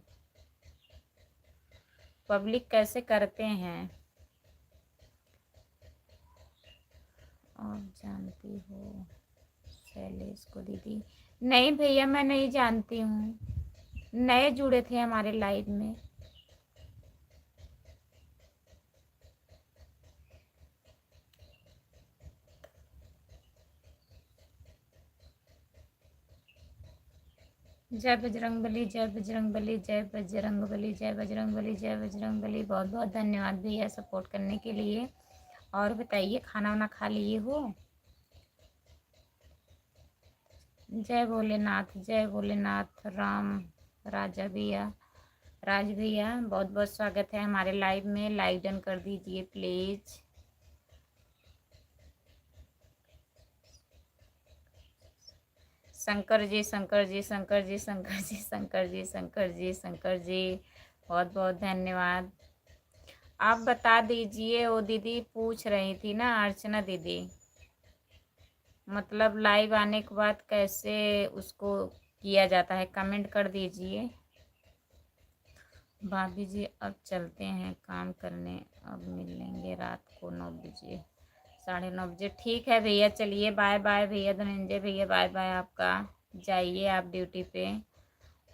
[SPEAKER 1] पब्लिक कैसे करते हैं? और जानती हो शैलेश को दीदी? नहीं भैया मैं नहीं जानती हूँ, नए जुड़े थे हमारे लाइव में। जय बजरंगबली जय बजरंगबली जय बजरंगबली जय बजरंगबली जय बजरंगबली। बहुत बहुत धन्यवाद भैया सपोर्ट करने के लिए। और बताइए खाना वाना खा लिए हो? जय भोलेनाथ जय भोलेनाथ। राम राजा भैया, राज भैया बहुत बहुत स्वागत है हमारे लाइव में। लाइक डन कर दीजिए प्लीज़। शंकर जी शंकर जी शंकर जी शंकर जी शंकर जी शंकर जी शंकर जी, बहुत बहुत धन्यवाद। आप बता दीजिए, वो दीदी पूछ रही थी ना अर्चना दीदी, मतलब लाइव आने के बाद कैसे उसको किया जाता है, कमेंट कर दीजिए। भाभी जी अब चलते हैं काम करने, अब मिलेंगे रात को 9 बजे 9:30 बजे। ठीक है भैया, चलिए बाय बाय भैया धनंजय भैया, बाय बाय आपका। जाइए आप ड्यूटी पे।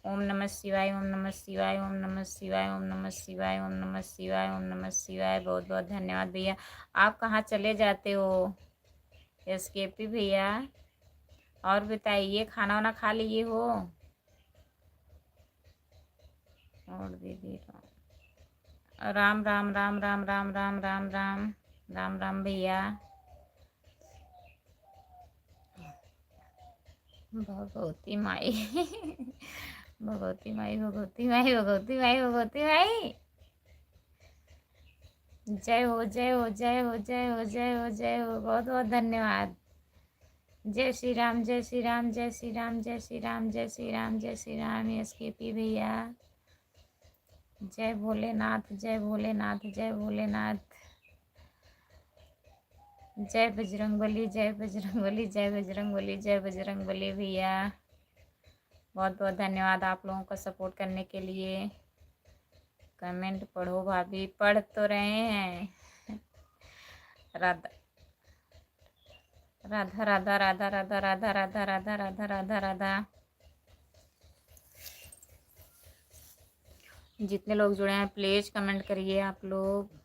[SPEAKER 1] ओम नमः शिवाय, ओम नमः शिवाय, ओम नमः शिवाय, ओम नमः शिवाय, ओम नमः शिवाय, ओम नमः शिवाय। बहुत बहुत धन्यवाद भैया। आप कहाँ चले जाते हो एसकेपी भैया? और बताइए, खाना वाना खा लिए हो? और दीदी राम राम राम राम राम राम राम राम राम राम भैया। भगवती माई भगवती माई, भगवती माई, भगवती माई, भगवती माई। जय हो, जय हो, जय हो, जय हो, जय हो, जय हो। बहुत बहुत धन्यवाद। जय श्री राम, जय श्री राम, जय श्री राम, जय श्री राम, जय श्री राम, जय श्री राम। एसकेपी भैया, जय भोलेनाथ, जय भोलेनाथ, जय भोलेनाथ। जय बजरंगबली, जय बजरंगबली, जय बजरंगबली, जय बजरंगबली भैया। बहुत बहुत धन्यवाद आप लोगों का सपोर्ट करने के लिए। कमेंट पढ़ो भाभी। पढ़ तो रहे हैं। राधा राधा राधा राधा राधा राधा राधा राधा राधा राधा राधा। जितने लोग जुड़े हैं प्लीज कमेंट करिए आप लोग।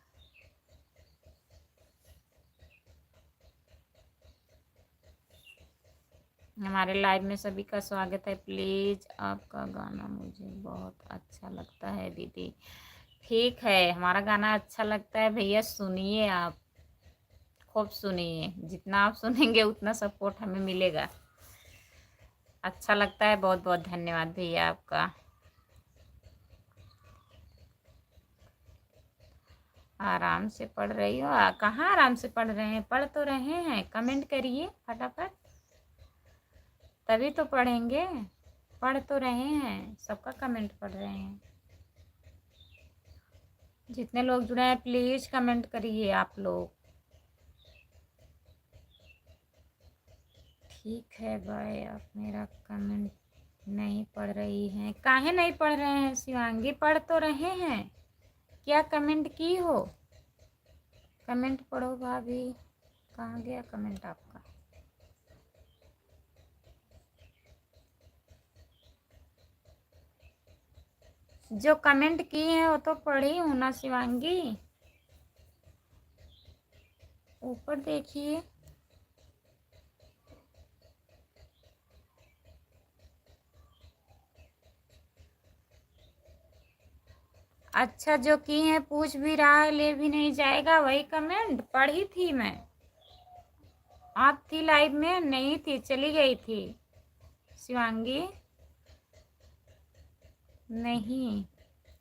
[SPEAKER 1] हमारे लाइव में सभी का स्वागत है। प्लीज, आपका गाना मुझे बहुत अच्छा लगता है दीदी। ठीक है, हमारा गाना अच्छा लगता है भैया, सुनिए आप, खूब सुनिए। जितना आप सुनेंगे उतना सपोर्ट हमें मिलेगा। अच्छा लगता है। बहुत बहुत धन्यवाद भैया आपका। आराम से पढ़ रही हो? कहाँ आराम से पढ़ रहे हैं? पढ़ तो रहे हैं। कमेंट करिए फटाफट, तभी तो पढ़ेंगे। पढ़ तो रहे हैं, सबका कमेंट पढ़ रहे हैं। जितने लोग जुड़े हैं प्लीज कमेंट करिए आप लोग। ठीक है भाई, आप मेरा कमेंट नहीं पढ़ रही हैं। काहे नहीं पढ़ रहे हैं शिवांगी? पढ़ तो रहे हैं। क्या कमेंट की हो? कमेंट पढ़ो भाभी। कहाँ गया कमेंट आपका? जो कमेंट किए हैं वो तो पढ़ी हूँ ना शिवांगी। ऊपर देखिए। अच्छा, जो की हैं पूछ भी रहा है, ले भी नहीं जाएगा, वही कमेंट पढ़ी थी मैं। आप थी लाइव में? नहीं थी, चली गई थी शिवांगी। नहीं,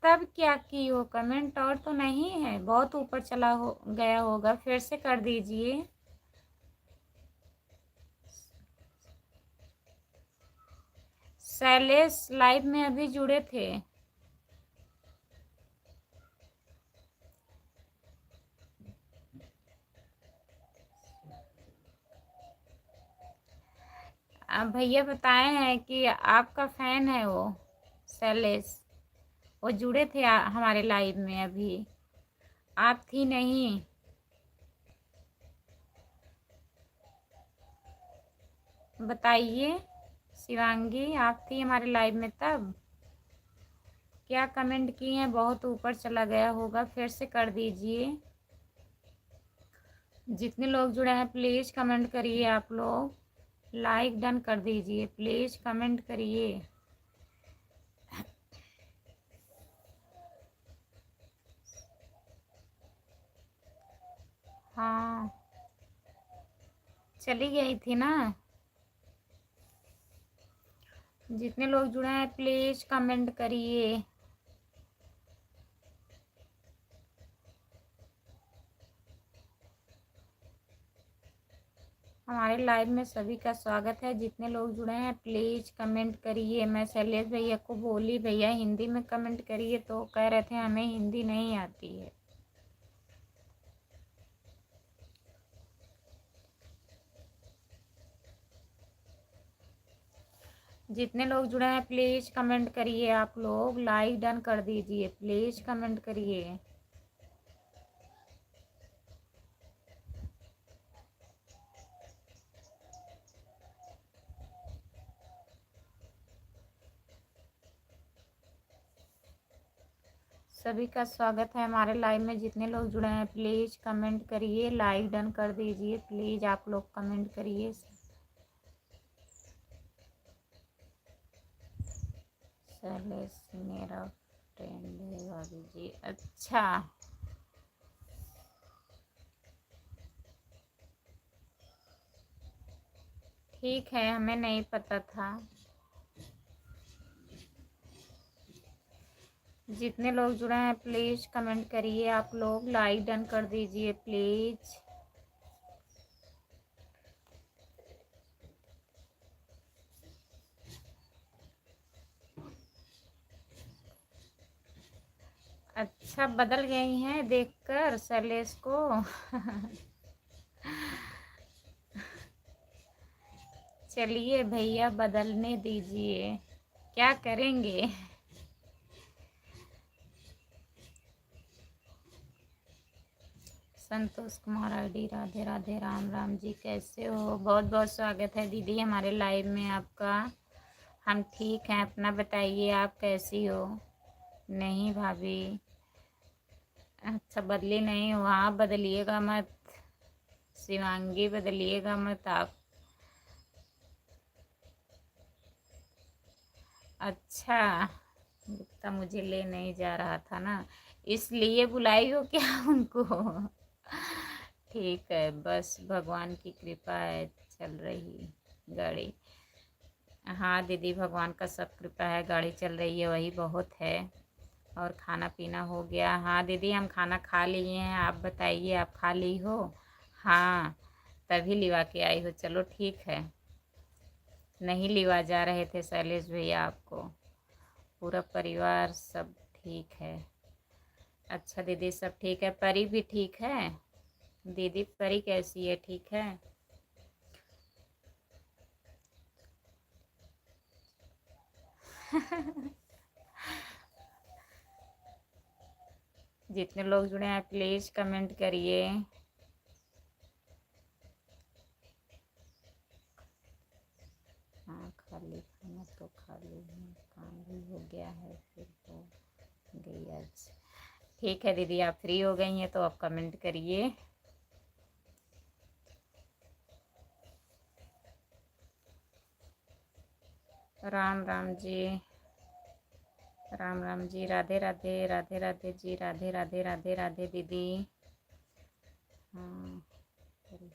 [SPEAKER 1] तब क्या की हो? कमेंट और तो नहीं है, बहुत ऊपर चला हो गया होगा, फिर से कर दीजिए। शैलेश लाइव में अभी जुड़े थे। अब भैया बताए हैं कि आपका फैन है वो शैलेश। वो जुड़े थे हमारे लाइव में अभी। आप थी नहीं। बताइए शिवांगी, आप थी हमारे लाइव में तब? क्या कमेंट किए हैं? बहुत ऊपर चला गया होगा, फिर से कर दीजिए। जितने लोग जुड़े हैं प्लीज़ कमेंट करिए आप लोग। लाइक डन कर दीजिए, प्लीज़ कमेंट करिए। हाँ, चली गई थी ना। जितने लोग जुड़े हैं प्लीज़ कमेंट करिए। हमारे लाइव में सभी का स्वागत है। जितने लोग जुड़े हैं प्लीज़ कमेंट करिए। मैं शैलेश भैया को बोली भैया हिंदी में कमेंट करिए, तो कह रहे थे हमें हिंदी नहीं आती है। जितने लोग जुड़े हैं प्लीज़ कमेंट करिए आप लोग। लाइक डन कर दीजिए, प्लीज़ कमेंट करिए। सभी का स्वागत है हमारे लाइव में। जितने लोग जुड़े हैं प्लीज़ कमेंट करिए, लाइक डन कर दीजिए। प्लीज़ आप लोग कमेंट करिए। सैलेस मेरा फ्रेंड है भाभी जी। अच्छा, ठीक है, हमें नहीं पता था। जितने लोग जुड़े हैं प्लीज़ कमेंट करिए, आप लोग लाइक डन कर दीजिए प्लीज़। अच्छा, बदल गई हैं देखकर सैलेस को। चलिए भैया बदलने दीजिए, क्या करेंगे। संतोष कुमार आईडी, राधे राधे, राम राम जी, कैसे हो? बहुत बहुत स्वागत है दीदी हमारे लाइव में आपका। हम ठीक हैं, अपना बताइए, आप कैसी हो? नहीं भाभी, अच्छा बदली नहीं हो? आप बदलिएगा मत, शिवांगी बदलिएगा मत आप। अच्छा, गुप्ता मुझे ले नहीं जा रहा था ना, इसलिए बुलाई हो क्या उनको? ठीक है, बस भगवान की कृपा है, चल रही गाड़ी। हाँ दीदी, भगवान का सब कृपा है, गाड़ी चल रही है, वही बहुत है। और खाना पीना हो गया? हाँ दीदी, हम खाना खा लिए हैं, आप बताइए, आप खा ली हो? हाँ, तभी लिवा के आई हो, चलो ठीक है। नहीं लिवा जा रहे थे शैलेश भैया आपको, पूरा परिवार सब ठीक है। अच्छा दीदी, सब ठीक है। परी भी ठीक है? दीदी परी कैसी है, ठीक है? जितने लोग जुड़े हैं प्लीज़ कमेंट करिए। हाँ, खाली खाना तो खाली है, काम भी हो गया है, फिर हो गई आज। ठीक है दीदी, आप फ्री हो गई हैं तो आप कमेंट करिए। राम राम जी, राम राम जी, राधे राधे, राधे राधे जी, राधे राधे, राधे राधे दीदी। हाँ ठीक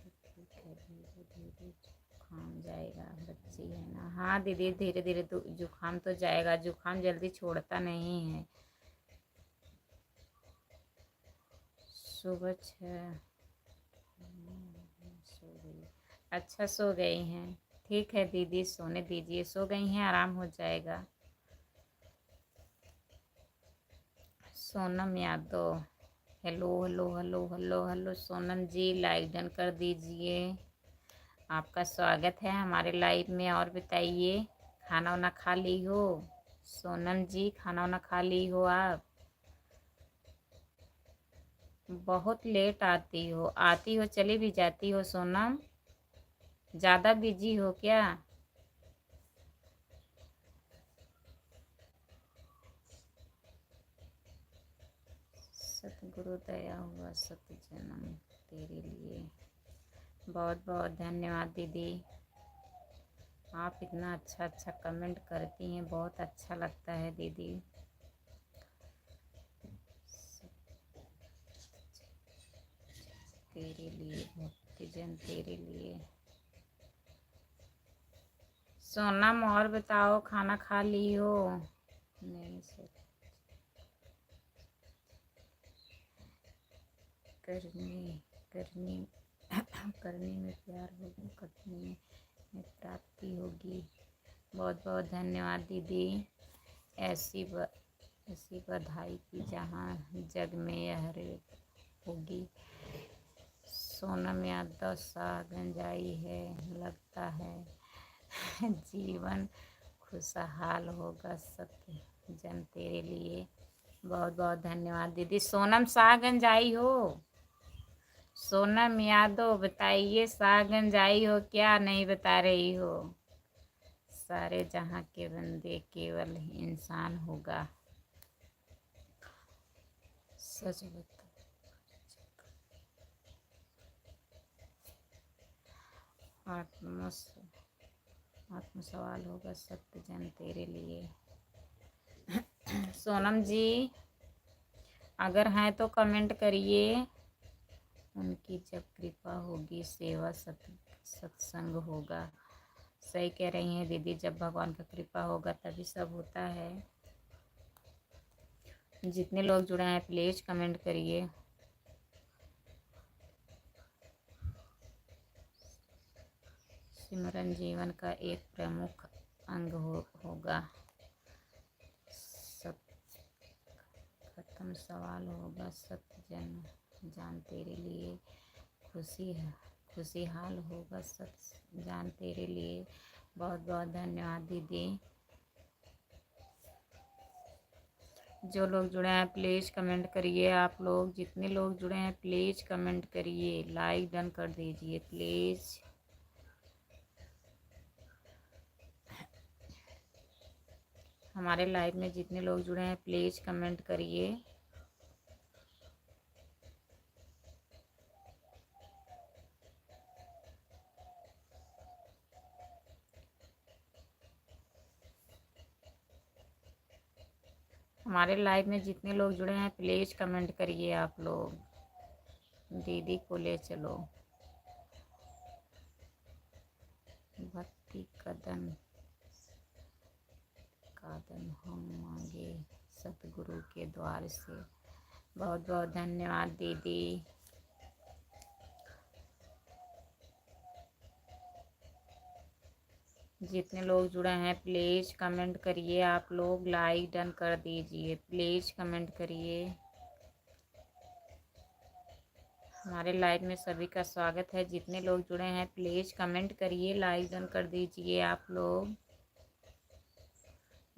[SPEAKER 1] है, धीरे धीरे जुकाम जाएगा, बच्ची है ना। हाँ दीदी, धीरे धीरे तो जुकाम तो जाएगा, जुकाम जल्दी छोड़ता नहीं है। सुबह 6 सो गई। अच्छा, सो गई हैं, ठीक है दीदी, सोने दीजिए, सो गई हैं, आराम हो जाएगा। Sonam Yadav, hello hello hello hello hello Sonam ji, like done कर दीजिए। आपका स्वागत है हमारे लाइव में। और बताइए, खाना वाना खा ली हो? सोनम जी, खाना वाना खा ली हो आप? बहुत लेट आती हो चली भी जाती हो सोनम, ज़्यादा बिजी हो क्या? सतगुरु दया हुआ सत जन्म तेरे लिए। बहुत बहुत धन्यवाद दीदी, आप इतना अच्छा अच्छा कमेंट करती हैं, बहुत अच्छा लगता है दीदी। तेरे लिए भक्तजन तेरे लिए। सोनम, और बताओ, खाना खा ली हो? नहीं सर, करनी करनी करनी में प्यार होगा, कटनी में प्राप्ति होगी। बहुत बहुत धन्यवाद दीदी, ऐसी ऐसी बधाई की जहाँ जग में यह रेत होगी। सोनम यादव, सा गंजाई है, लगता है जीवन खुशहाल होगा, सत्य जन तेरे लिए। बहुत बहुत धन्यवाद दीदी। सोनम शाहगंज आई हो? सोनम यादव बताइए, शाहगंज आई हो क्या? नहीं बता रही हो। सारे जहाँ के बंदे केवल इंसान होगा। सच बता, आत्म आत्म सवाल होगा सत्य जन तेरे लिए। सोनम जी अगर हैं तो कमेंट करिए। उनकी जब कृपा होगी सेवा सत्संग होगा। सही कह रही हैं दीदी, जब भगवान का कृपा होगा तभी सब होता है। जितने लोग जुड़े हैं प्लीज कमेंट करिए। सिमरन जीवन का एक प्रमुख अंग होगा। खत्म सवाल होगा सत्य जान तेरे लिए। खुशहाल होगा सत्य जान तेरे लिए। बहुत बहुत धन्यवाद दीदी। जो लोग जुड़े हैं प्लीज कमेंट करिए। आप लोग जितने लोग जुड़े हैं प्लीज कमेंट करिए, लाइक डन कर दीजिए प्लीज। हमारे लाइव में जितने लोग जुड़े हैं प्लीज कमेंट करिए। हमारे लाइव में जितने लोग जुड़े हैं प्लीज कमेंट करिए। आप लोग दीदी को ले चलो। भक्ति कदम हम मांगे सतगुरु के द्वार से। बहुत बहुत धन्यवाद दीदी। जितने लोग जुड़े हैं प्लीज कमेंट करिए। आप लोग लाइक डन कर दीजिए, प्लीज कमेंट करिए। हमारे लाइव में सभी का स्वागत है। जितने लोग जुड़े हैं प्लीज कमेंट करिए, लाइक डन कर दीजिए। आप लोग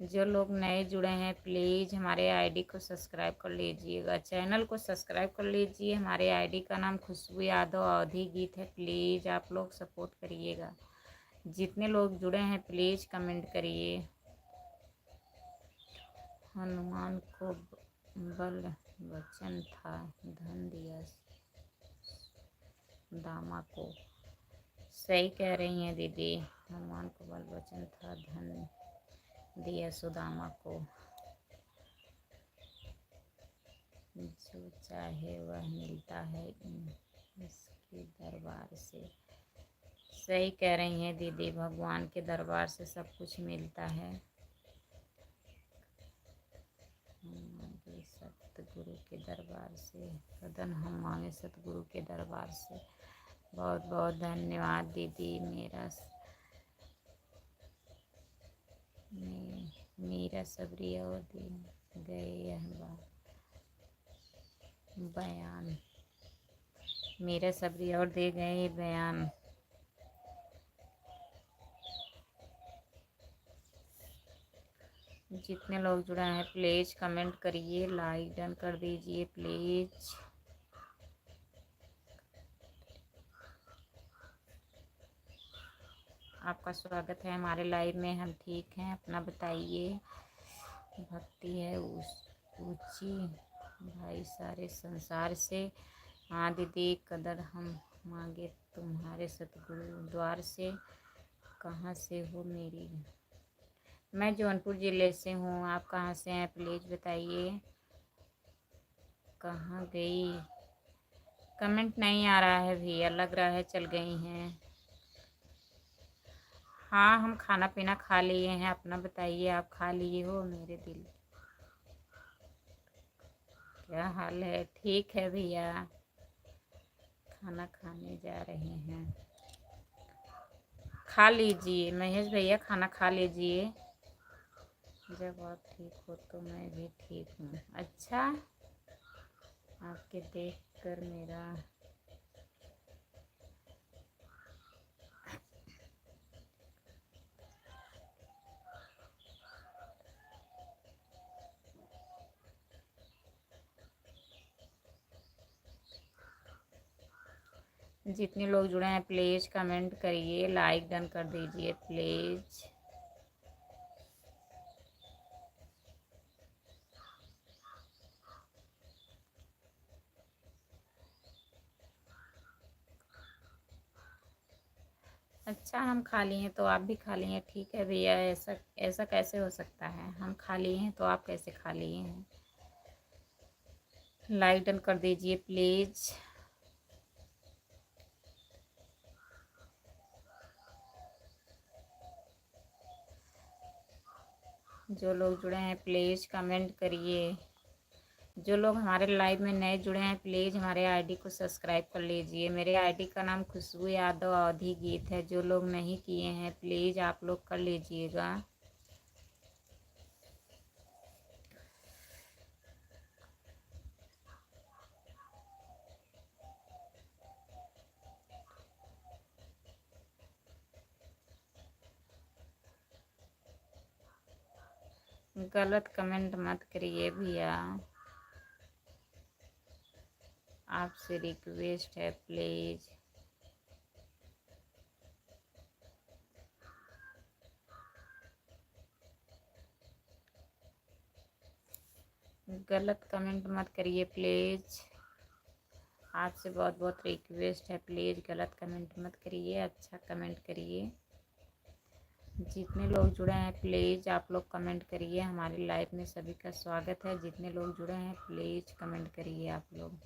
[SPEAKER 1] जो लोग नए जुड़े हैं प्लीज हमारे आईडी को सब्सक्राइब कर लीजिएगा, चैनल को सब्सक्राइब कर लीजिए। हमारे आईडी का नाम खुशबू यादव अवधी गीत है। प्लीज आप लोग सपोर्ट करिएगा। जितने लोग जुड़े हैं प्लीज कमेंट करिए। हनुमान को बल वचन था धन दिया दामा को। सही कह रही हैं दीदी, हनुमान को बल वचन था धन दिया सुदामा को। जो चाहे वह मिलता है इसके दरबार से। सही कह रही हैं दीदी, भगवान के दरबार से सब कुछ मिलता है। सतगुरु के दरबार से कदम हम मांगे सतगुरु के दरबार से। बहुत बहुत धन्यवाद दीदी। मेरा सबरी और दिन गए यह बयान। मेरा सबरी और दे गए बयान। जितने लोग जुड़े हैं प्लीज कमेंट करिए, लाइक डन कर दीजिए प्लीज। आपका स्वागत है हमारे लाइव में। हम ठीक हैं, अपना बताइए। भक्ति है ऊंची भाई सारे संसार से। हाँ दीदी, कदर हम मांगे तुम्हारे सतगुरु द्वार से। कहाँ से हो मेरी? मैं जौनपुर ज़िले से हूँ। आप कहाँ से हैं प्लीज़ बताइए। कहाँ गई? कमेंट नहीं आ रहा है भैया, लग रहा है चल गई हैं। हाँ हम खाना पीना खा लिए हैं। अपना बताइए, आप खा लिए हो? मेरे दिल क्या हाल है? ठीक है भैया, खाना खाने जा रहे हैं। खा लीजिए महेश भैया, खाना खा लीजिए। जब आप ठीक हो तो मैं भी ठीक हूँ। अच्छा, आपके देखकर मेरा जितने लोग जुड़े हैं प्लीज़ कमेंट करिए, लाइक डन कर दीजिए प्लीज़। अच्छा, हम खा लिए हैं तो आप भी खा लिए हैं, ठीक है भैया। ऐसा ऐसा कैसे हो सकता है? हम खा लिए हैं तो आप कैसे खा लिए हैं? लाइक डन कर दीजिए प्लीज़। जो लोग जुड़े हैं प्लीज़ कमेंट करिए। जो लोग हमारे लाइव में नए जुड़े हैं प्लीज़ हमारे आईडी को सब्सक्राइब कर लीजिए। मेरे आईडी का नाम खुशबू यादव अवधी गीत है। जो लोग नहीं किए हैं प्लीज़ आप लोग कर लीजिएगा। गलत कमेंट मत करिए भैया, आपसे रिक्वेस्ट है प्लीज़। गलत कमेंट मत करिए प्लीज़, आपसे बहुत बहुत रिक्वेस्ट है। प्लीज़ गलत कमेंट मत करिए, अच्छा कमेंट करिए। जितने लोग जुड़े हैं प्लीज़ आप लोग कमेंट करिए। हमारे लाइव में सभी का स्वागत है। जितने लोग जुड़े हैं प्लीज़ कमेंट करिए आप लोग।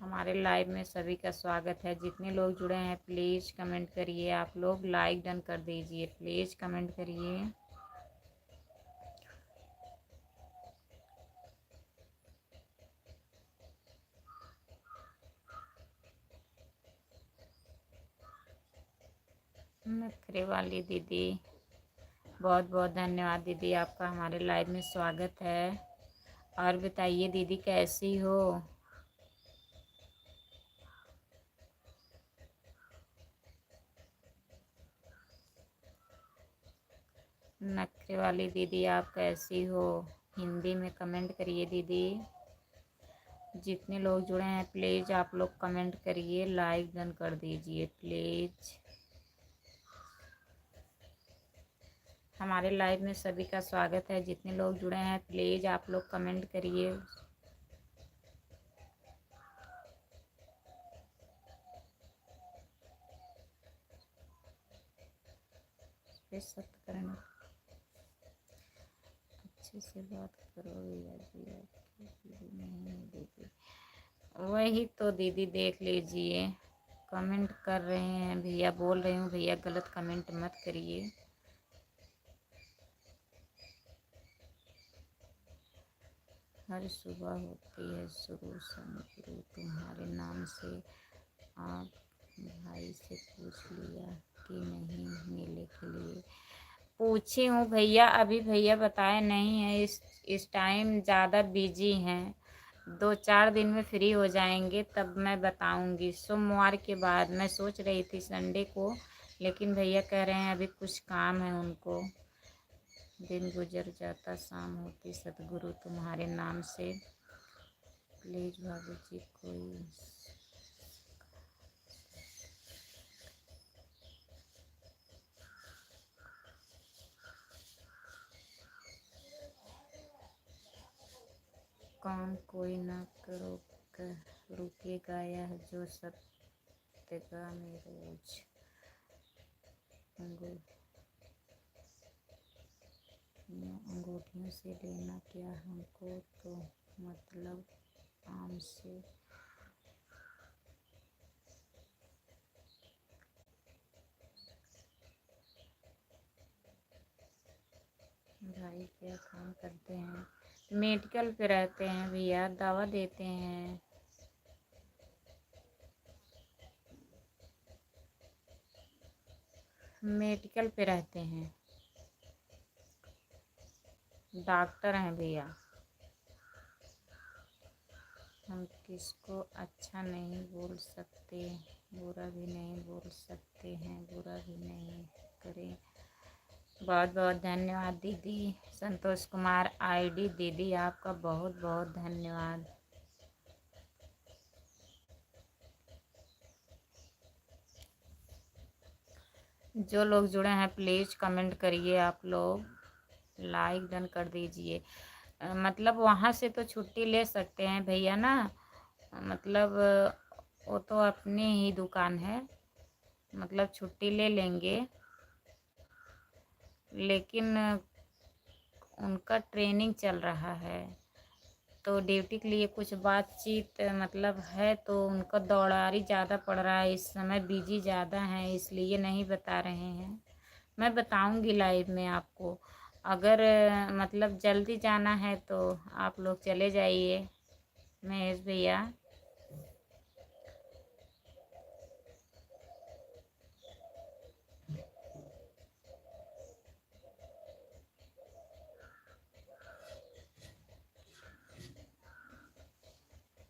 [SPEAKER 1] हमारे लाइव में सभी का स्वागत है। जितने लोग जुड़े हैं प्लीज़ कमेंट करिए आप लोग। लाइक डन कर दीजिए प्लीज़, कमेंट करिए। नखरे वाली दीदी, बहुत बहुत धन्यवाद दीदी, आपका हमारे लाइव में स्वागत है। और बताइए दीदी कैसी हो? नखरे वाली दीदी आप कैसी हो? हिंदी में कमेंट करिए दीदी। जितने लोग जुड़े हैं प्लीज़ आप लोग कमेंट करिए, लाइक डन कर दीजिए प्लीज़। हमारे लाइव में सभी का स्वागत है। जितने लोग जुड़े हैं प्लीज़ आप लोग कमेंट करिए। सत्य करना, अच्छे से बात करो भैया जी, आपकी दीदी नहीं है दीदी। वही तो दीदी देख लीजिए, कमेंट कर रहे हैं भैया, बोल रही हूँ भैया गलत कमेंट मत करिए। हर सुबह होती है शुरू सनगुरु तुम्हारे नाम से। आप भाई से पूछ लिया कि नहीं मेले के लिए? पूछी हूँ भैया, अभी भैया बताए नहीं है। इस टाइम ज़्यादा बिजी हैं। 2-4 दिन में फ्री हो जाएंगे तब मैं बताऊंगी। सोमवार के बाद मैं सोच रही थी संडे को, लेकिन भैया कह रहे हैं अभी कुछ काम है उनको। दिन गुजर जाता शाम होती सतगुरु तुम्हारे नाम से। प्लीज़ भाभी जी कोई काम कोई ना करो, रुकेगा यह जो सत्यगा में रोज। अंगूठियों से लेना क्या हमको तो मतलब आम से। भाई क्या काम करते हैं? मेडिकल पे रहते हैं भैया, दवा देते हैं। मेडिकल पे रहते हैं, डॉक्टर हैं भैया। हम किसको अच्छा नहीं बोल सकते, बुरा भी नहीं बोल सकते हैं, बुरा भी नहीं करें। बहुत बहुत धन्यवाद दीदी। संतोष कुमार आईडी दीदी आपका बहुत बहुत धन्यवाद। जो लोग जुड़े हैं प्लीज़ कमेंट करिए आप लोग, लाइक डन कर दीजिए। मतलब वहाँ से तो छुट्टी ले सकते हैं भैया ना, मतलब वो तो अपनी ही दुकान है, मतलब छुट्टी ले लेंगे, लेकिन उनका ट्रेनिंग चल रहा है तो ड्यूटी के लिए कुछ बातचीत मतलब है, तो उनका दौड़ारी ज़्यादा पड़ रहा है, इस समय बिजी ज़्यादा हैं, इसलिए नहीं बता रहे हैं। मैं बताऊंगी लाइव में आपको। अगर मतलब जल्दी जाना है तो आप लोग चले जाइए महेश भैया।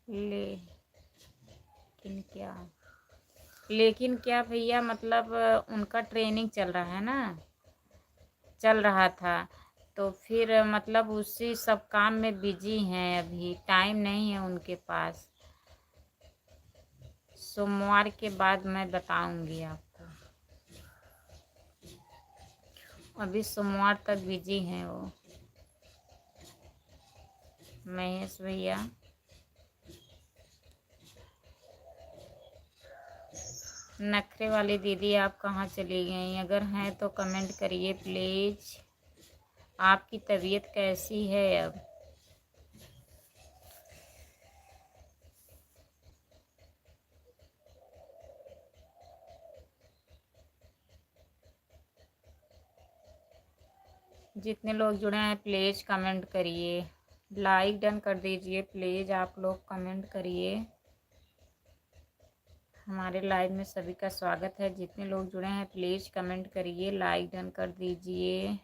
[SPEAKER 1] लेकिन क्या लेकिन क्या भैया, मतलब उनका ट्रेनिंग चल रहा है ना, चल रहा था, तो फिर मतलब उसी सब काम में बिजी हैं, अभी टाइम नहीं है उनके पास। सोमवार के बाद मैं बताऊंगी आपको, अभी सोमवार तक बिजी हैं वो महेश भैया। नखरे वाली दीदी आप कहाँ चली गई? अगर हैं तो कमेंट करिए प्लीज़। आपकी तबीयत कैसी है अब? जितने लोग जुड़े हैं प्लीज़ कमेंट करिए, लाइक डन कर दीजिए प्लीज़, आप लोग कमेंट करिए। हमारे लाइव में सभी का स्वागत है, जितने लोग जुड़े हैं प्लीज़ कमेंट करिए, लाइक डन कर दीजिए।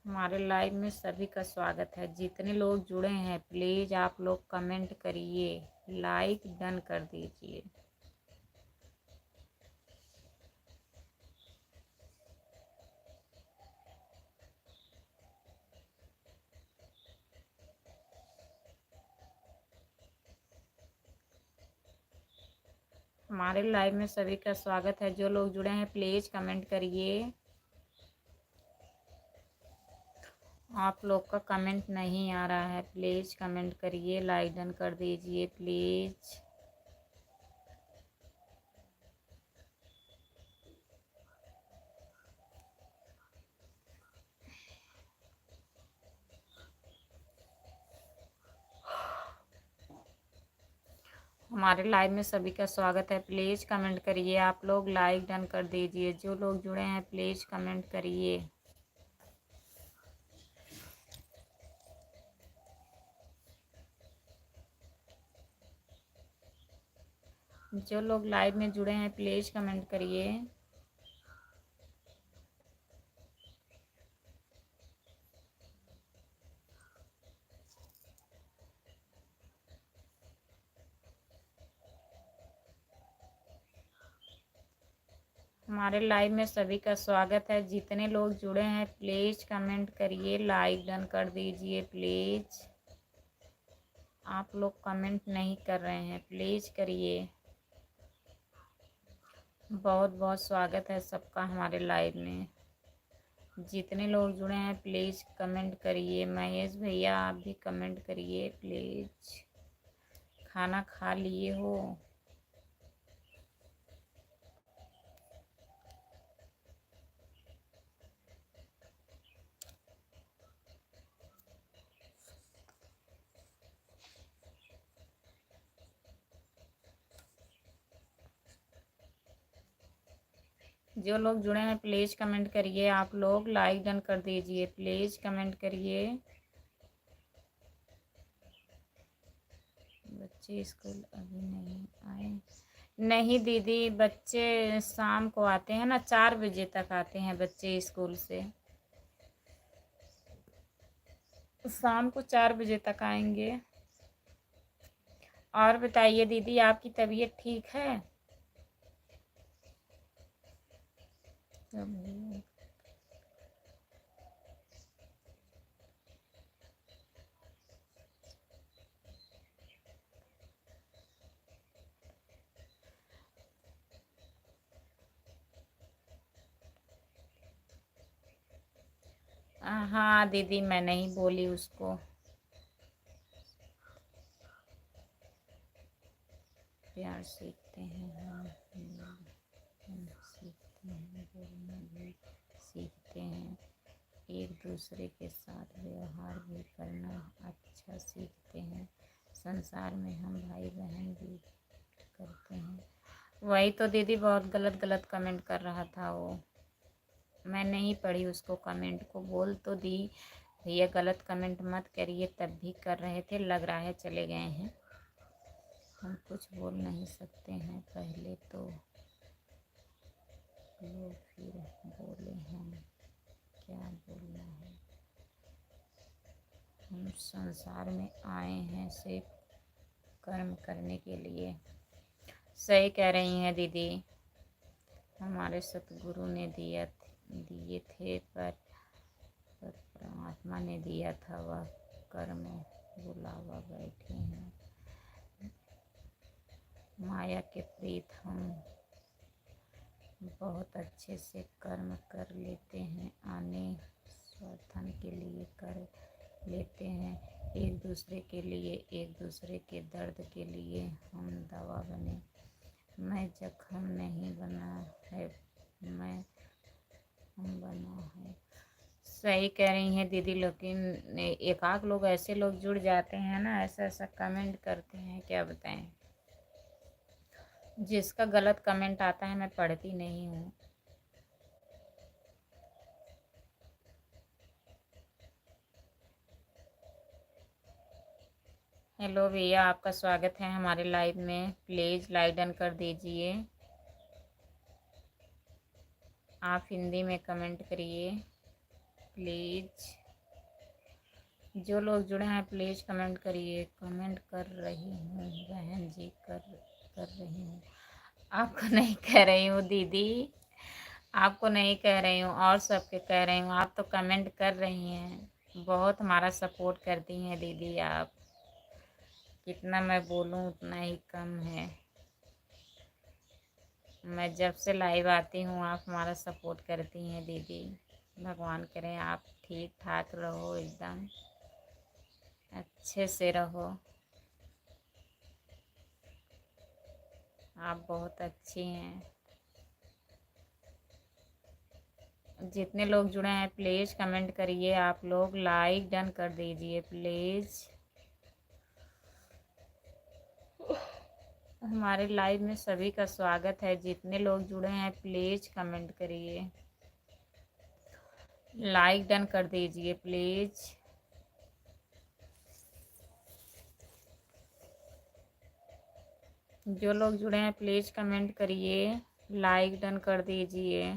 [SPEAKER 1] हमारे लाइव में सभी का स्वागत है, जितने लोग जुड़े हैं प्लीज़ आप लोग कमेंट करिए, लाइक डन कर दीजिए। हमारे लाइव में सभी का स्वागत है, जो लोग जुड़े हैं प्लीज़ कमेंट करिए। आप लोग का कमेंट नहीं आ रहा है, प्लीज़ कमेंट करिए, लाइक डन कर दीजिए प्लीज़। हमारे लाइव में सभी का स्वागत है, प्लीज़ कमेंट करिए, आप लोग लाइक डन कर दीजिए, जो लोग जुड़े हैं प्लीज़ कमेंट करिए। जो लोग लाइव में जुड़े हैं प्लीज़ कमेंट करिए। हमारे लाइव में सभी का स्वागत है, जितने लोग जुड़े हैं प्लीज़ कमेंट करिए, लाइक डन कर दीजिए प्लीज़। आप लोग कमेंट नहीं कर रहे हैं, प्लीज़ करिए। बहुत बहुत स्वागत है सबका हमारे लाइव में, जितने लोग जुड़े हैं प्लीज़ कमेंट करिए। महेश भैया आप भी कमेंट करिए प्लीज़। खाना खा लिए हो? जो लोग जुड़े हैं प्लीज़ कमेंट करिए, आप लोग लाइक डन कर दीजिए, प्लीज़ कमेंट करिए। बच्चे स्कूल अभी नहीं आए? नहीं दीदी, बच्चे शाम को आते हैं ना, 4 बजे तक आते हैं बच्चे स्कूल से, शाम को 4 बजे तक आएंगे। और बताइए दीदी, आपकी तबीयत ठीक है? हाँ दीदी, मैं नहीं बोली उसको। प्यार सीखते हैं हम सीखते हैं, बोलना भी सीखते हैं, एक दूसरे के साथ व्यवहार भी करना अच्छा सीखते हैं, संसार में हम भाई बहन भी करते हैं। वही तो दीदी, बहुत गलत गलत कमेंट कर रहा था वो। मैं नहीं पढ़ी उसको कमेंट को, बोल तो दी भैया गलत कमेंट मत करिए, तब भी कर रहे थे, लग रहा है चले गए हैं। हम कुछ बोल नहीं सकते हैं, पहले तो लो फिर बोले हम क्या बोलना है। हम संसार में आए हैं सिर्फ कर्म करने के लिए। सही कह रही हैं दीदी, हमारे सतगुरु ने दिए थे, पर परमात्मा ने दिया था वह कर्म बुलावा बैठे हैं। माया के प्रीत हम बहुत अच्छे से कर्म कर लेते हैं, आने स्वार्थन के लिए कर लेते हैं, एक दूसरे के लिए, एक दूसरे के दर्द के लिए हम दवा बने। मैं जख्म नहीं बना है, मैं हम बना है। सही कह रही हैं दीदी, लेकिन एक आध लोग ऐसे लोग जुड़ जाते हैं ना, ऐसा ऐसा कमेंट करते हैं, क्या बताएं। जिसका गलत कमेंट आता है मैं पढ़ती नहीं हूँ। हेलो भैया, आपका स्वागत है हमारे लाइव में, प्लीज़ लाइक डन कर दीजिए। आप हिंदी में कमेंट करिए प्लीज़। जो लोग जुड़े हैं प्लीज़ कमेंट करिए। कमेंट कर रही हूँ बहन जी, कर रही हूँ। आपको नहीं कह रही हूँ दीदी, आपको नहीं कह रही हूँ, और सबके कह रही हूँ। आप तो कमेंट कर रही हैं, बहुत हमारा सपोर्ट करती हैं दीदी आप। कितना मैं बोलूँ उतना ही कम है। मैं जब से लाइव आती हूँ आप हमारा सपोर्ट करती हैं दीदी। भगवान करें आप ठीक ठाक रहो, एकदम अच्छे से रहो। आप बहुत अच्छी हैं। जितने लोग जुड़े हैं प्लीज़ कमेंट करिए, आप लोग लाइक डन कर दीजिए प्लीज़। हमारे लाइव में सभी का स्वागत है। जितने लोग जुड़े हैं प्लीज़ कमेंट करिए, लाइक डन कर दीजिए प्लीज़। जो लोग जुड़े हैं प्लीज़ कमेंट करिए, लाइक डन कर दीजिए।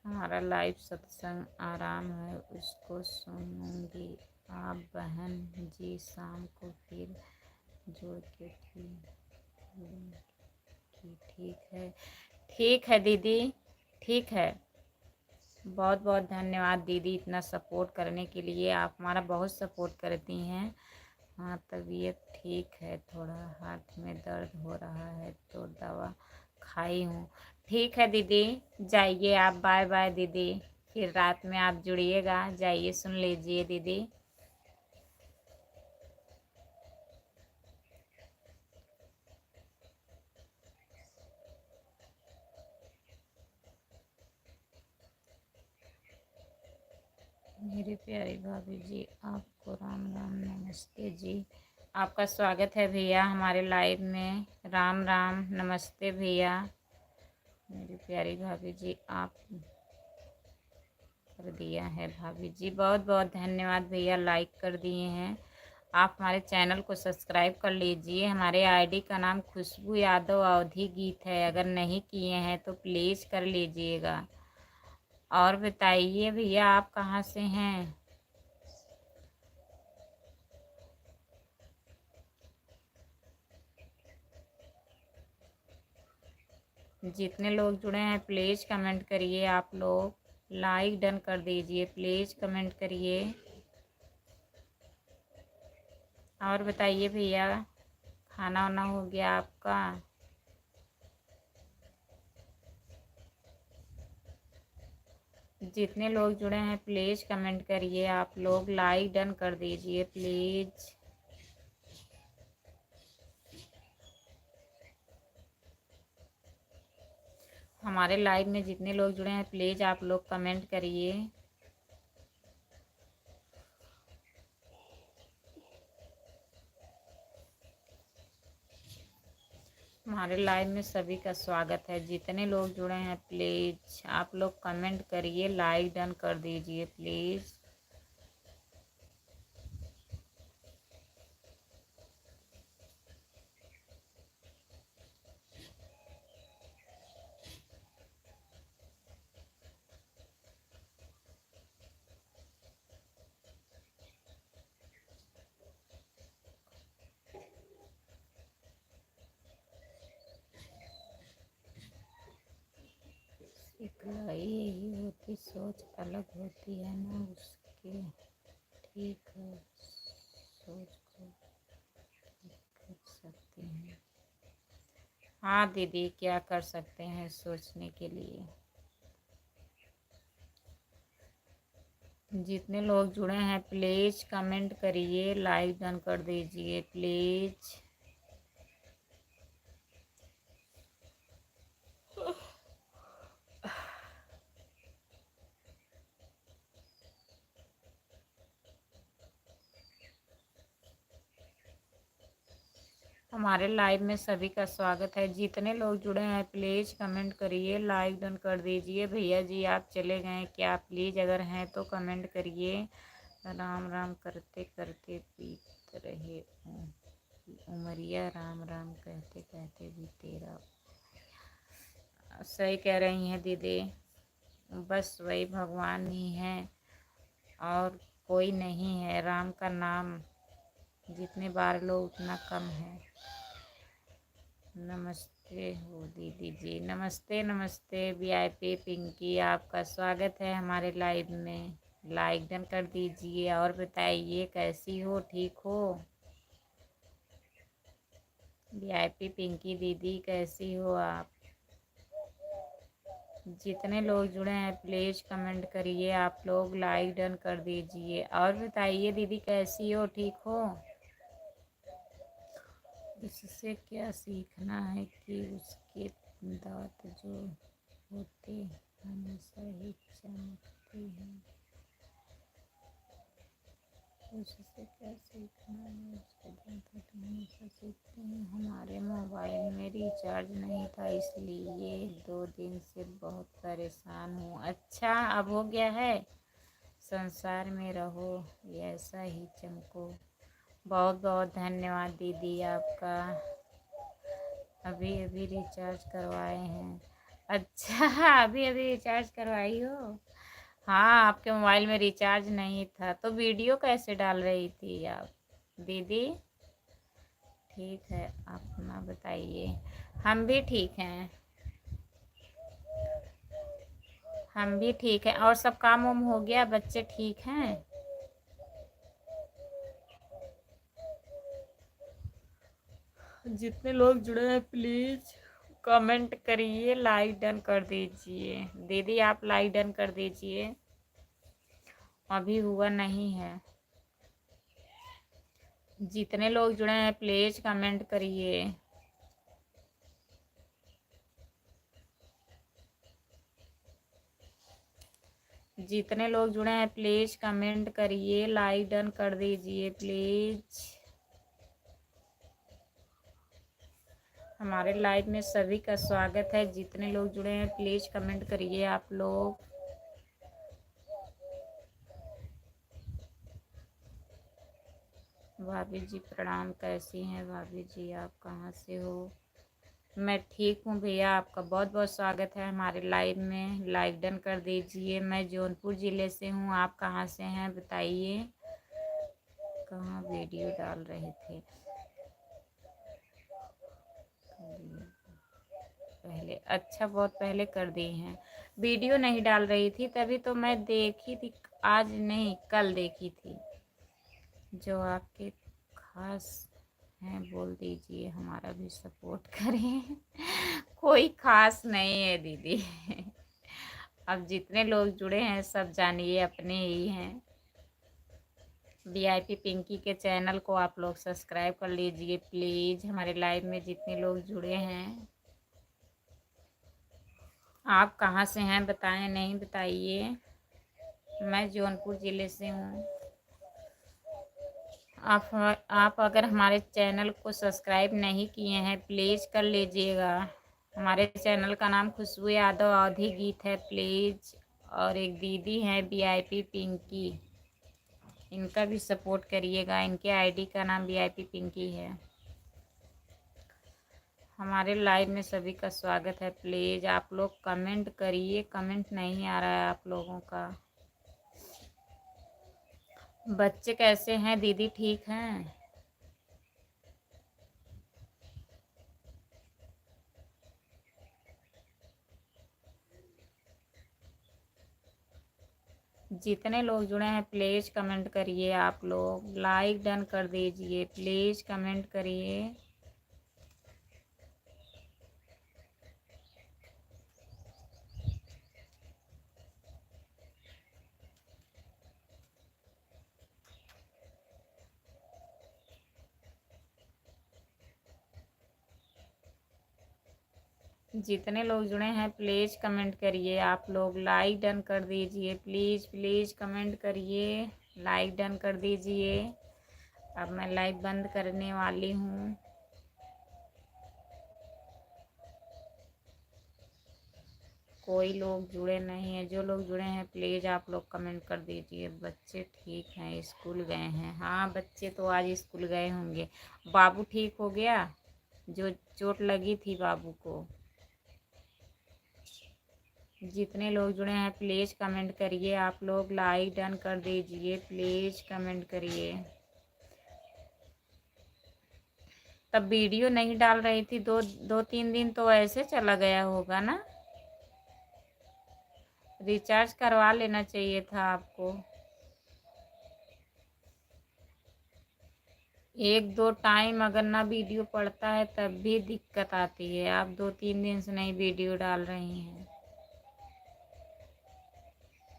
[SPEAKER 1] हमारा लाइव सत्संग आराम है, उसको सुनूंगी। आप बहन जी शाम को फिर जोड़ के ठीक है। ठीक है दीदी, ठीक है। बहुत बहुत धन्यवाद दीदी इतना सपोर्ट करने के लिए, आप हमारा बहुत सपोर्ट करती हैं। हाँ तबीयत ठीक है, थोड़ा हाथ में दर्द हो रहा है तो दवा खाई हूँ। ठीक है दीदी, जाइए आप, बाय बाय दीदी। फिर रात में आप जुड़िएगा, जाइए सुन लीजिए दीदी। मेरी प्यारी भाभी जी, आपको राम राम नमस्ते जी। आपका स्वागत है भैया हमारे लाइव में। राम राम नमस्ते भैया। मेरी प्यारी भाभी जी, आप कर दिया है भाभी जी, बहुत बहुत धन्यवाद भैया, लाइक कर दिए हैं। आप हमारे चैनल को सब्सक्राइब कर लीजिए। हमारे आईडी का नाम खुशबू यादव अवधी गीत है, अगर नहीं किए हैं तो प्लीज़ कर लीजिएगा। और बताइए भैया, आप कहाँ से हैं? जितने लोग जुड़े हैं प्लीज़ कमेंट करिए, आप लोग लाइक डन कर दीजिए, प्लीज़ कमेंट करिए। और बताइए भैया, खाना वाना हो गया आपका? जितने लोग जुड़े हैं प्लीज़ कमेंट करिए, आप लोग लाइक डन कर दीजिए प्लीज़। हमारे लाइव में जितने लोग जुड़े हैं प्लीज़ आप लोग कमेंट करिए। हमारे लाइव में सभी का स्वागत है। जितने लोग जुड़े हैं प्लीज़ आप लोग कमेंट करिए, लाइक डन कर दीजिए प्लीज़। सिखलाई यही होती, सोच अलग होती है ना उसके। ठीक है, सोच को ठीक कर सकते हैं। हाँ दीदी, क्या कर सकते हैं सोचने के लिए। जितने लोग जुड़े हैं प्लीज़ कमेंट करिए, लाइक डन कर दीजिए प्लीज़। हमारे लाइव में सभी का स्वागत है। जितने लोग जुड़े हैं प्लीज़ कमेंट करिए, लाइक डन कर दीजिए। भैया जी आप चले गए क्या? प्लीज़ अगर हैं तो कमेंट करिए। राम राम करते करते बीत रहे उमरिया, राम राम कहते कहते भी तेरा। सही कह रही हैं दीदी, बस वही भगवान ही हैं और कोई नहीं है। राम का नाम जितने बार लो उतना कम है। नमस्ते हो दीदी जी, नमस्ते नमस्ते। वीआईपी पिंकी आपका स्वागत है हमारे लाइव में। लाइक डन कर दीजिए और बताइए कैसी हो, ठीक हो? वीआईपी पिंकी दीदी कैसी हो आप? जितने लोग जुड़े हैं प्लीज़ कमेंट करिए, आप लोग लाइक डन कर दीजिए और बताइए दीदी कैसी हो, ठीक हो? इससे क्या सीखना है कि उसके दांत जो होते हमेशा ही चमकते हैं। उससे क्या सीखना है, उसके दांत हमेशा सीखते हैं। हमारे मोबाइल में रिचार्ज नहीं था इसलिए 2 दिन से बहुत परेशान हूँ। अच्छा, अब हो गया है? संसार में रहो ऐसा ही चमको। बहुत बहुत धन्यवाद दीदी आपका। अभी अभी रिचार्ज करवाए हैं? अच्छा अभी अभी रिचार्ज करवाई हो? हाँ, आपके मोबाइल में रिचार्ज नहीं था तो वीडियो कैसे डाल रही थी आप दीदी? ठीक है, अपना बताइए। हम भी ठीक हैं, हम भी ठीक हैं। और सब काम वाम हो गया? बच्चे ठीक हैं? जितने लोग जुड़े हैं प्लीज़ कमेंट करिए, लाइक डन कर दीजिए। दीदी आप लाइक डन कर दीजिए, अभी हुआ नहीं है। जितने लोग जुड़े हैं प्लीज़ कमेंट करिए। जितने लोग जुड़े हैं प्लीज़ कमेंट करिए, लाइक डन कर दीजिए प्लीज़। हमारे लाइव में सभी का स्वागत है। जितने लोग जुड़े हैं प्लीज़ कमेंट करिए आप लोग। भाभी जी प्रणाम, कैसी हैं भाभी जी, आप कहाँ से हो? मैं ठीक हूँ भैया, आपका बहुत बहुत स्वागत है हमारे लाइव में। लाइक डन कर दीजिए। मैं जौनपुर ज़िले से हूँ, आप कहाँ से हैं बताइए? कहाँ वीडियो डाल रहे थे पहले? अच्छा, बहुत पहले कर दी हैं। वीडियो नहीं डाल रही थी तभी तो मैं देखी थी, आज नहीं कल देखी थी। जो आपके खास हैं बोल दीजिए, हमारा भी सपोर्ट करें। कोई खास नहीं है दीदी। अब जितने लोग जुड़े हैं सब जानिए अपने ही हैं। वीआईपी पिंकी के चैनल को आप लोग सब्सक्राइब कर लीजिए प्लीज़। हमारे लाइव में जितने लोग जुड़े हैं, आप कहाँ से हैं बताएं, नहीं बताइए। मैं जौनपुर ज़िले से हूँ। आप अगर हमारे चैनल को सब्सक्राइब नहीं किए हैं प्लीज़ कर लीजिएगा। हमारे चैनल का नाम खुशबू यादव अवधी गीत है प्लीज़। और एक दीदी हैं वीआईपी पिंकी, इनका भी सपोर्ट करिएगा। इनके आईडी का नाम वीआईपी पिंकी है। हमारे लाइव में सभी का स्वागत है। प्लीज़ आप लोग कमेंट करिए, कमेंट नहीं आ रहा है आप लोगों का। बच्चे कैसे हैं दीदी, ठीक हैं? जितने लोग जुड़े हैं प्लीज़ कमेंट करिए। आप लोग लाइक डन कर दीजिए प्लीज़, कमेंट करिए। जितने लोग जुड़े हैं प्लीज़ कमेंट करिए। आप लोग लाइक डन कर दीजिए प्लीज़, प्लीज़ कमेंट करिए, लाइक डन कर दीजिए। अब मैं लाइव बंद करने वाली हूँ। कोई लोग जुड़े नहीं हैं। जो लोग जुड़े हैं प्लीज़ आप लोग कमेंट कर दीजिए। बच्चे ठीक हैं, स्कूल गए हैं? हाँ बच्चे तो आज स्कूल गए होंगे। बाबू ठीक हो गया? जो चोट लगी थी बाबू को। जितने लोग जुड़े हैं प्लीज़ कमेंट करिए। आप लोग लाइक डन कर दीजिए प्लीज़, कमेंट करिए। तब वीडियो नहीं डाल रही थी, दो तीन दिन तो ऐसे चला गया होगा ना। रिचार्ज करवा लेना चाहिए था आपको। एक दो टाइम अगर ना वीडियो पड़ता है तब भी दिक्कत आती है। आप 2-3 दिन से नहीं वीडियो डाल रही हैं।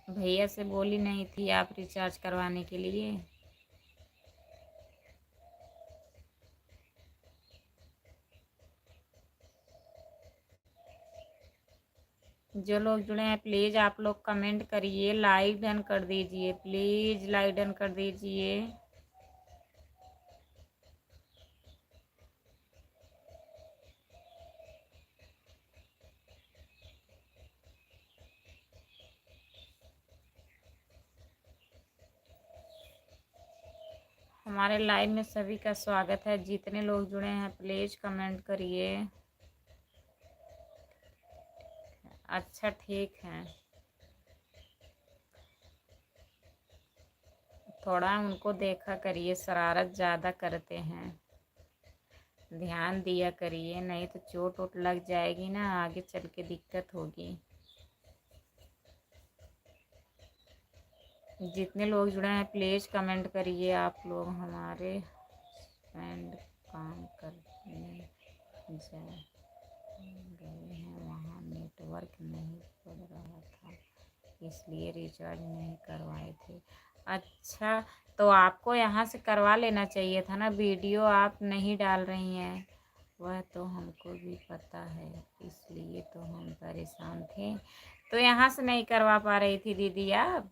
[SPEAKER 1] भैया से बोली नहीं थी आप रिचार्ज करवाने के लिए? जो लोग जुड़े हैं प्लीज़ आप लोग कमेंट करिए, लाइक डन कर दीजिए प्लीज़, लाइक डन कर दीजिए। हमारे लाइव में सभी का स्वागत है। जितने लोग जुड़े हैं प्लीज़ कमेंट करिए। अच्छा ठीक है। थोड़ा उनको देखा करिए, शरारत ज़्यादा करते हैं, ध्यान दिया करिए, नहीं तो चोट वोट लग जाएगी ना, आगे चल के दिक्कत होगी। जितने लोग जुड़े हैं प्लीज़ कमेंट करिए। आप लोग हमारे फ्रेंड काम करने जा गए हैं, वहाँ नेटवर्क नहीं पड़ रहा था इसलिए रिचार्ज नहीं करवाए थे। अच्छा, तो आपको यहाँ से करवा लेना चाहिए था ना। वीडियो आप नहीं डाल रही हैं, वह तो हमको भी पता है, इसलिए तो हम परेशान थे। तो यहाँ से नहीं करवा पा रही थी दीदी आप?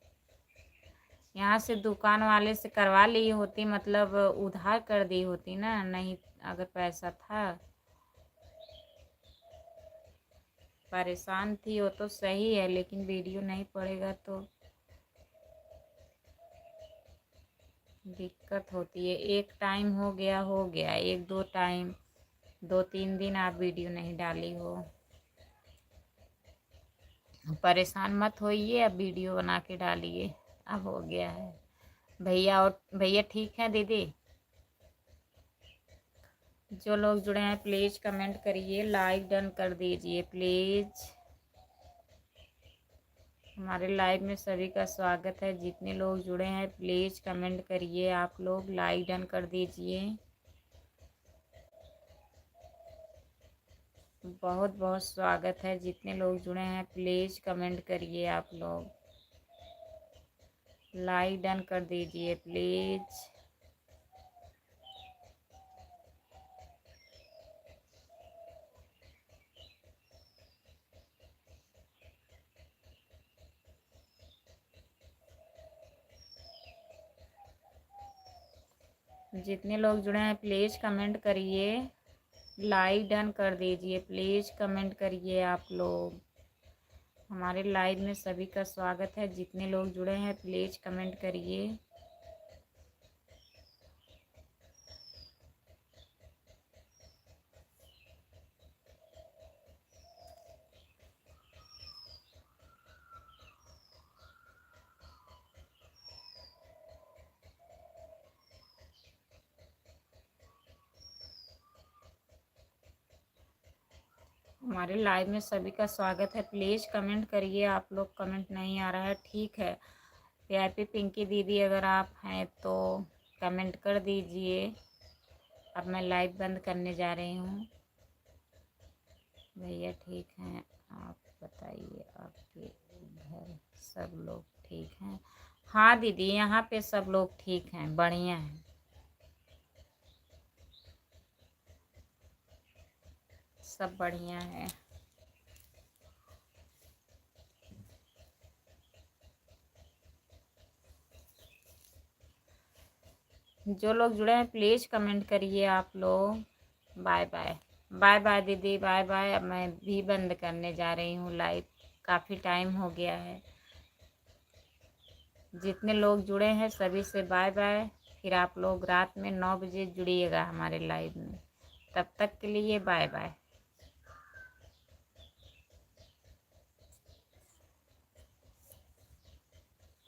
[SPEAKER 1] यहाँ से दुकान वाले से करवा ली होती, मतलब उधार कर दी होती ना, नहीं अगर पैसा था। परेशान थी वो तो सही है, लेकिन वीडियो नहीं पड़ेगा तो दिक्कत होती है। एक टाइम हो गया, हो गया, एक दो टाइम, 2-3 दिन आप वीडियो नहीं डाली हो। परेशान मत होइए, अब वीडियो बना के डालिए, अब हो गया है। भैया और भैया ठीक हैं दीदी? जो लोग जुड़े हैं प्लीज़ कमेंट करिए, लाइक डन कर दीजिए प्लीज़। हमारे लाइव में सभी का स्वागत है। जितने लोग जुड़े हैं प्लीज़ कमेंट करिए। आप लोग लाइक डन कर दीजिए। बहुत बहुत स्वागत है। जितने लोग जुड़े हैं प्लीज़ कमेंट करिए, आप लोग लाइक डन कर दीजिए प्लीज़। जितने लोग जुड़े हैं प्लीज़ कमेंट करिए, लाइक डन कर दीजिए प्लीज़, कमेंट करिए आप लोग। हमारे लाइव में सभी का स्वागत है। जितने लोग जुड़े हैं प्लीज़ कमेंट करिए। हमारे लाइव में सभी का स्वागत है। प्लीज़ कमेंट करिए, आप लोग कमेंट नहीं आ रहा है, ठीक है। VIP पिंकी दीदी अगर आप हैं तो कमेंट कर दीजिए। अब मैं लाइव बंद करने जा रही हूँ। भैया ठीक हैं, आप बताइए आपके घर सब लोग ठीक हैं? हाँ दीदी, यहाँ पे सब लोग ठीक हैं, बढ़िया हैं, सब बढ़िया है। जो लोग जुड़े हैं प्लीज़ कमेंट करिए आप लोग। बाय बाय, बाय बाय दीदी, बाय बाय। अब मैं भी बंद करने जा रही हूँ लाइव, काफ़ी टाइम हो गया है। जितने लोग जुड़े हैं सभी से बाय बाय। फिर आप लोग रात में 9 बजे जुड़िएगा हमारे लाइव में। तब तक के लिए बाय बाय।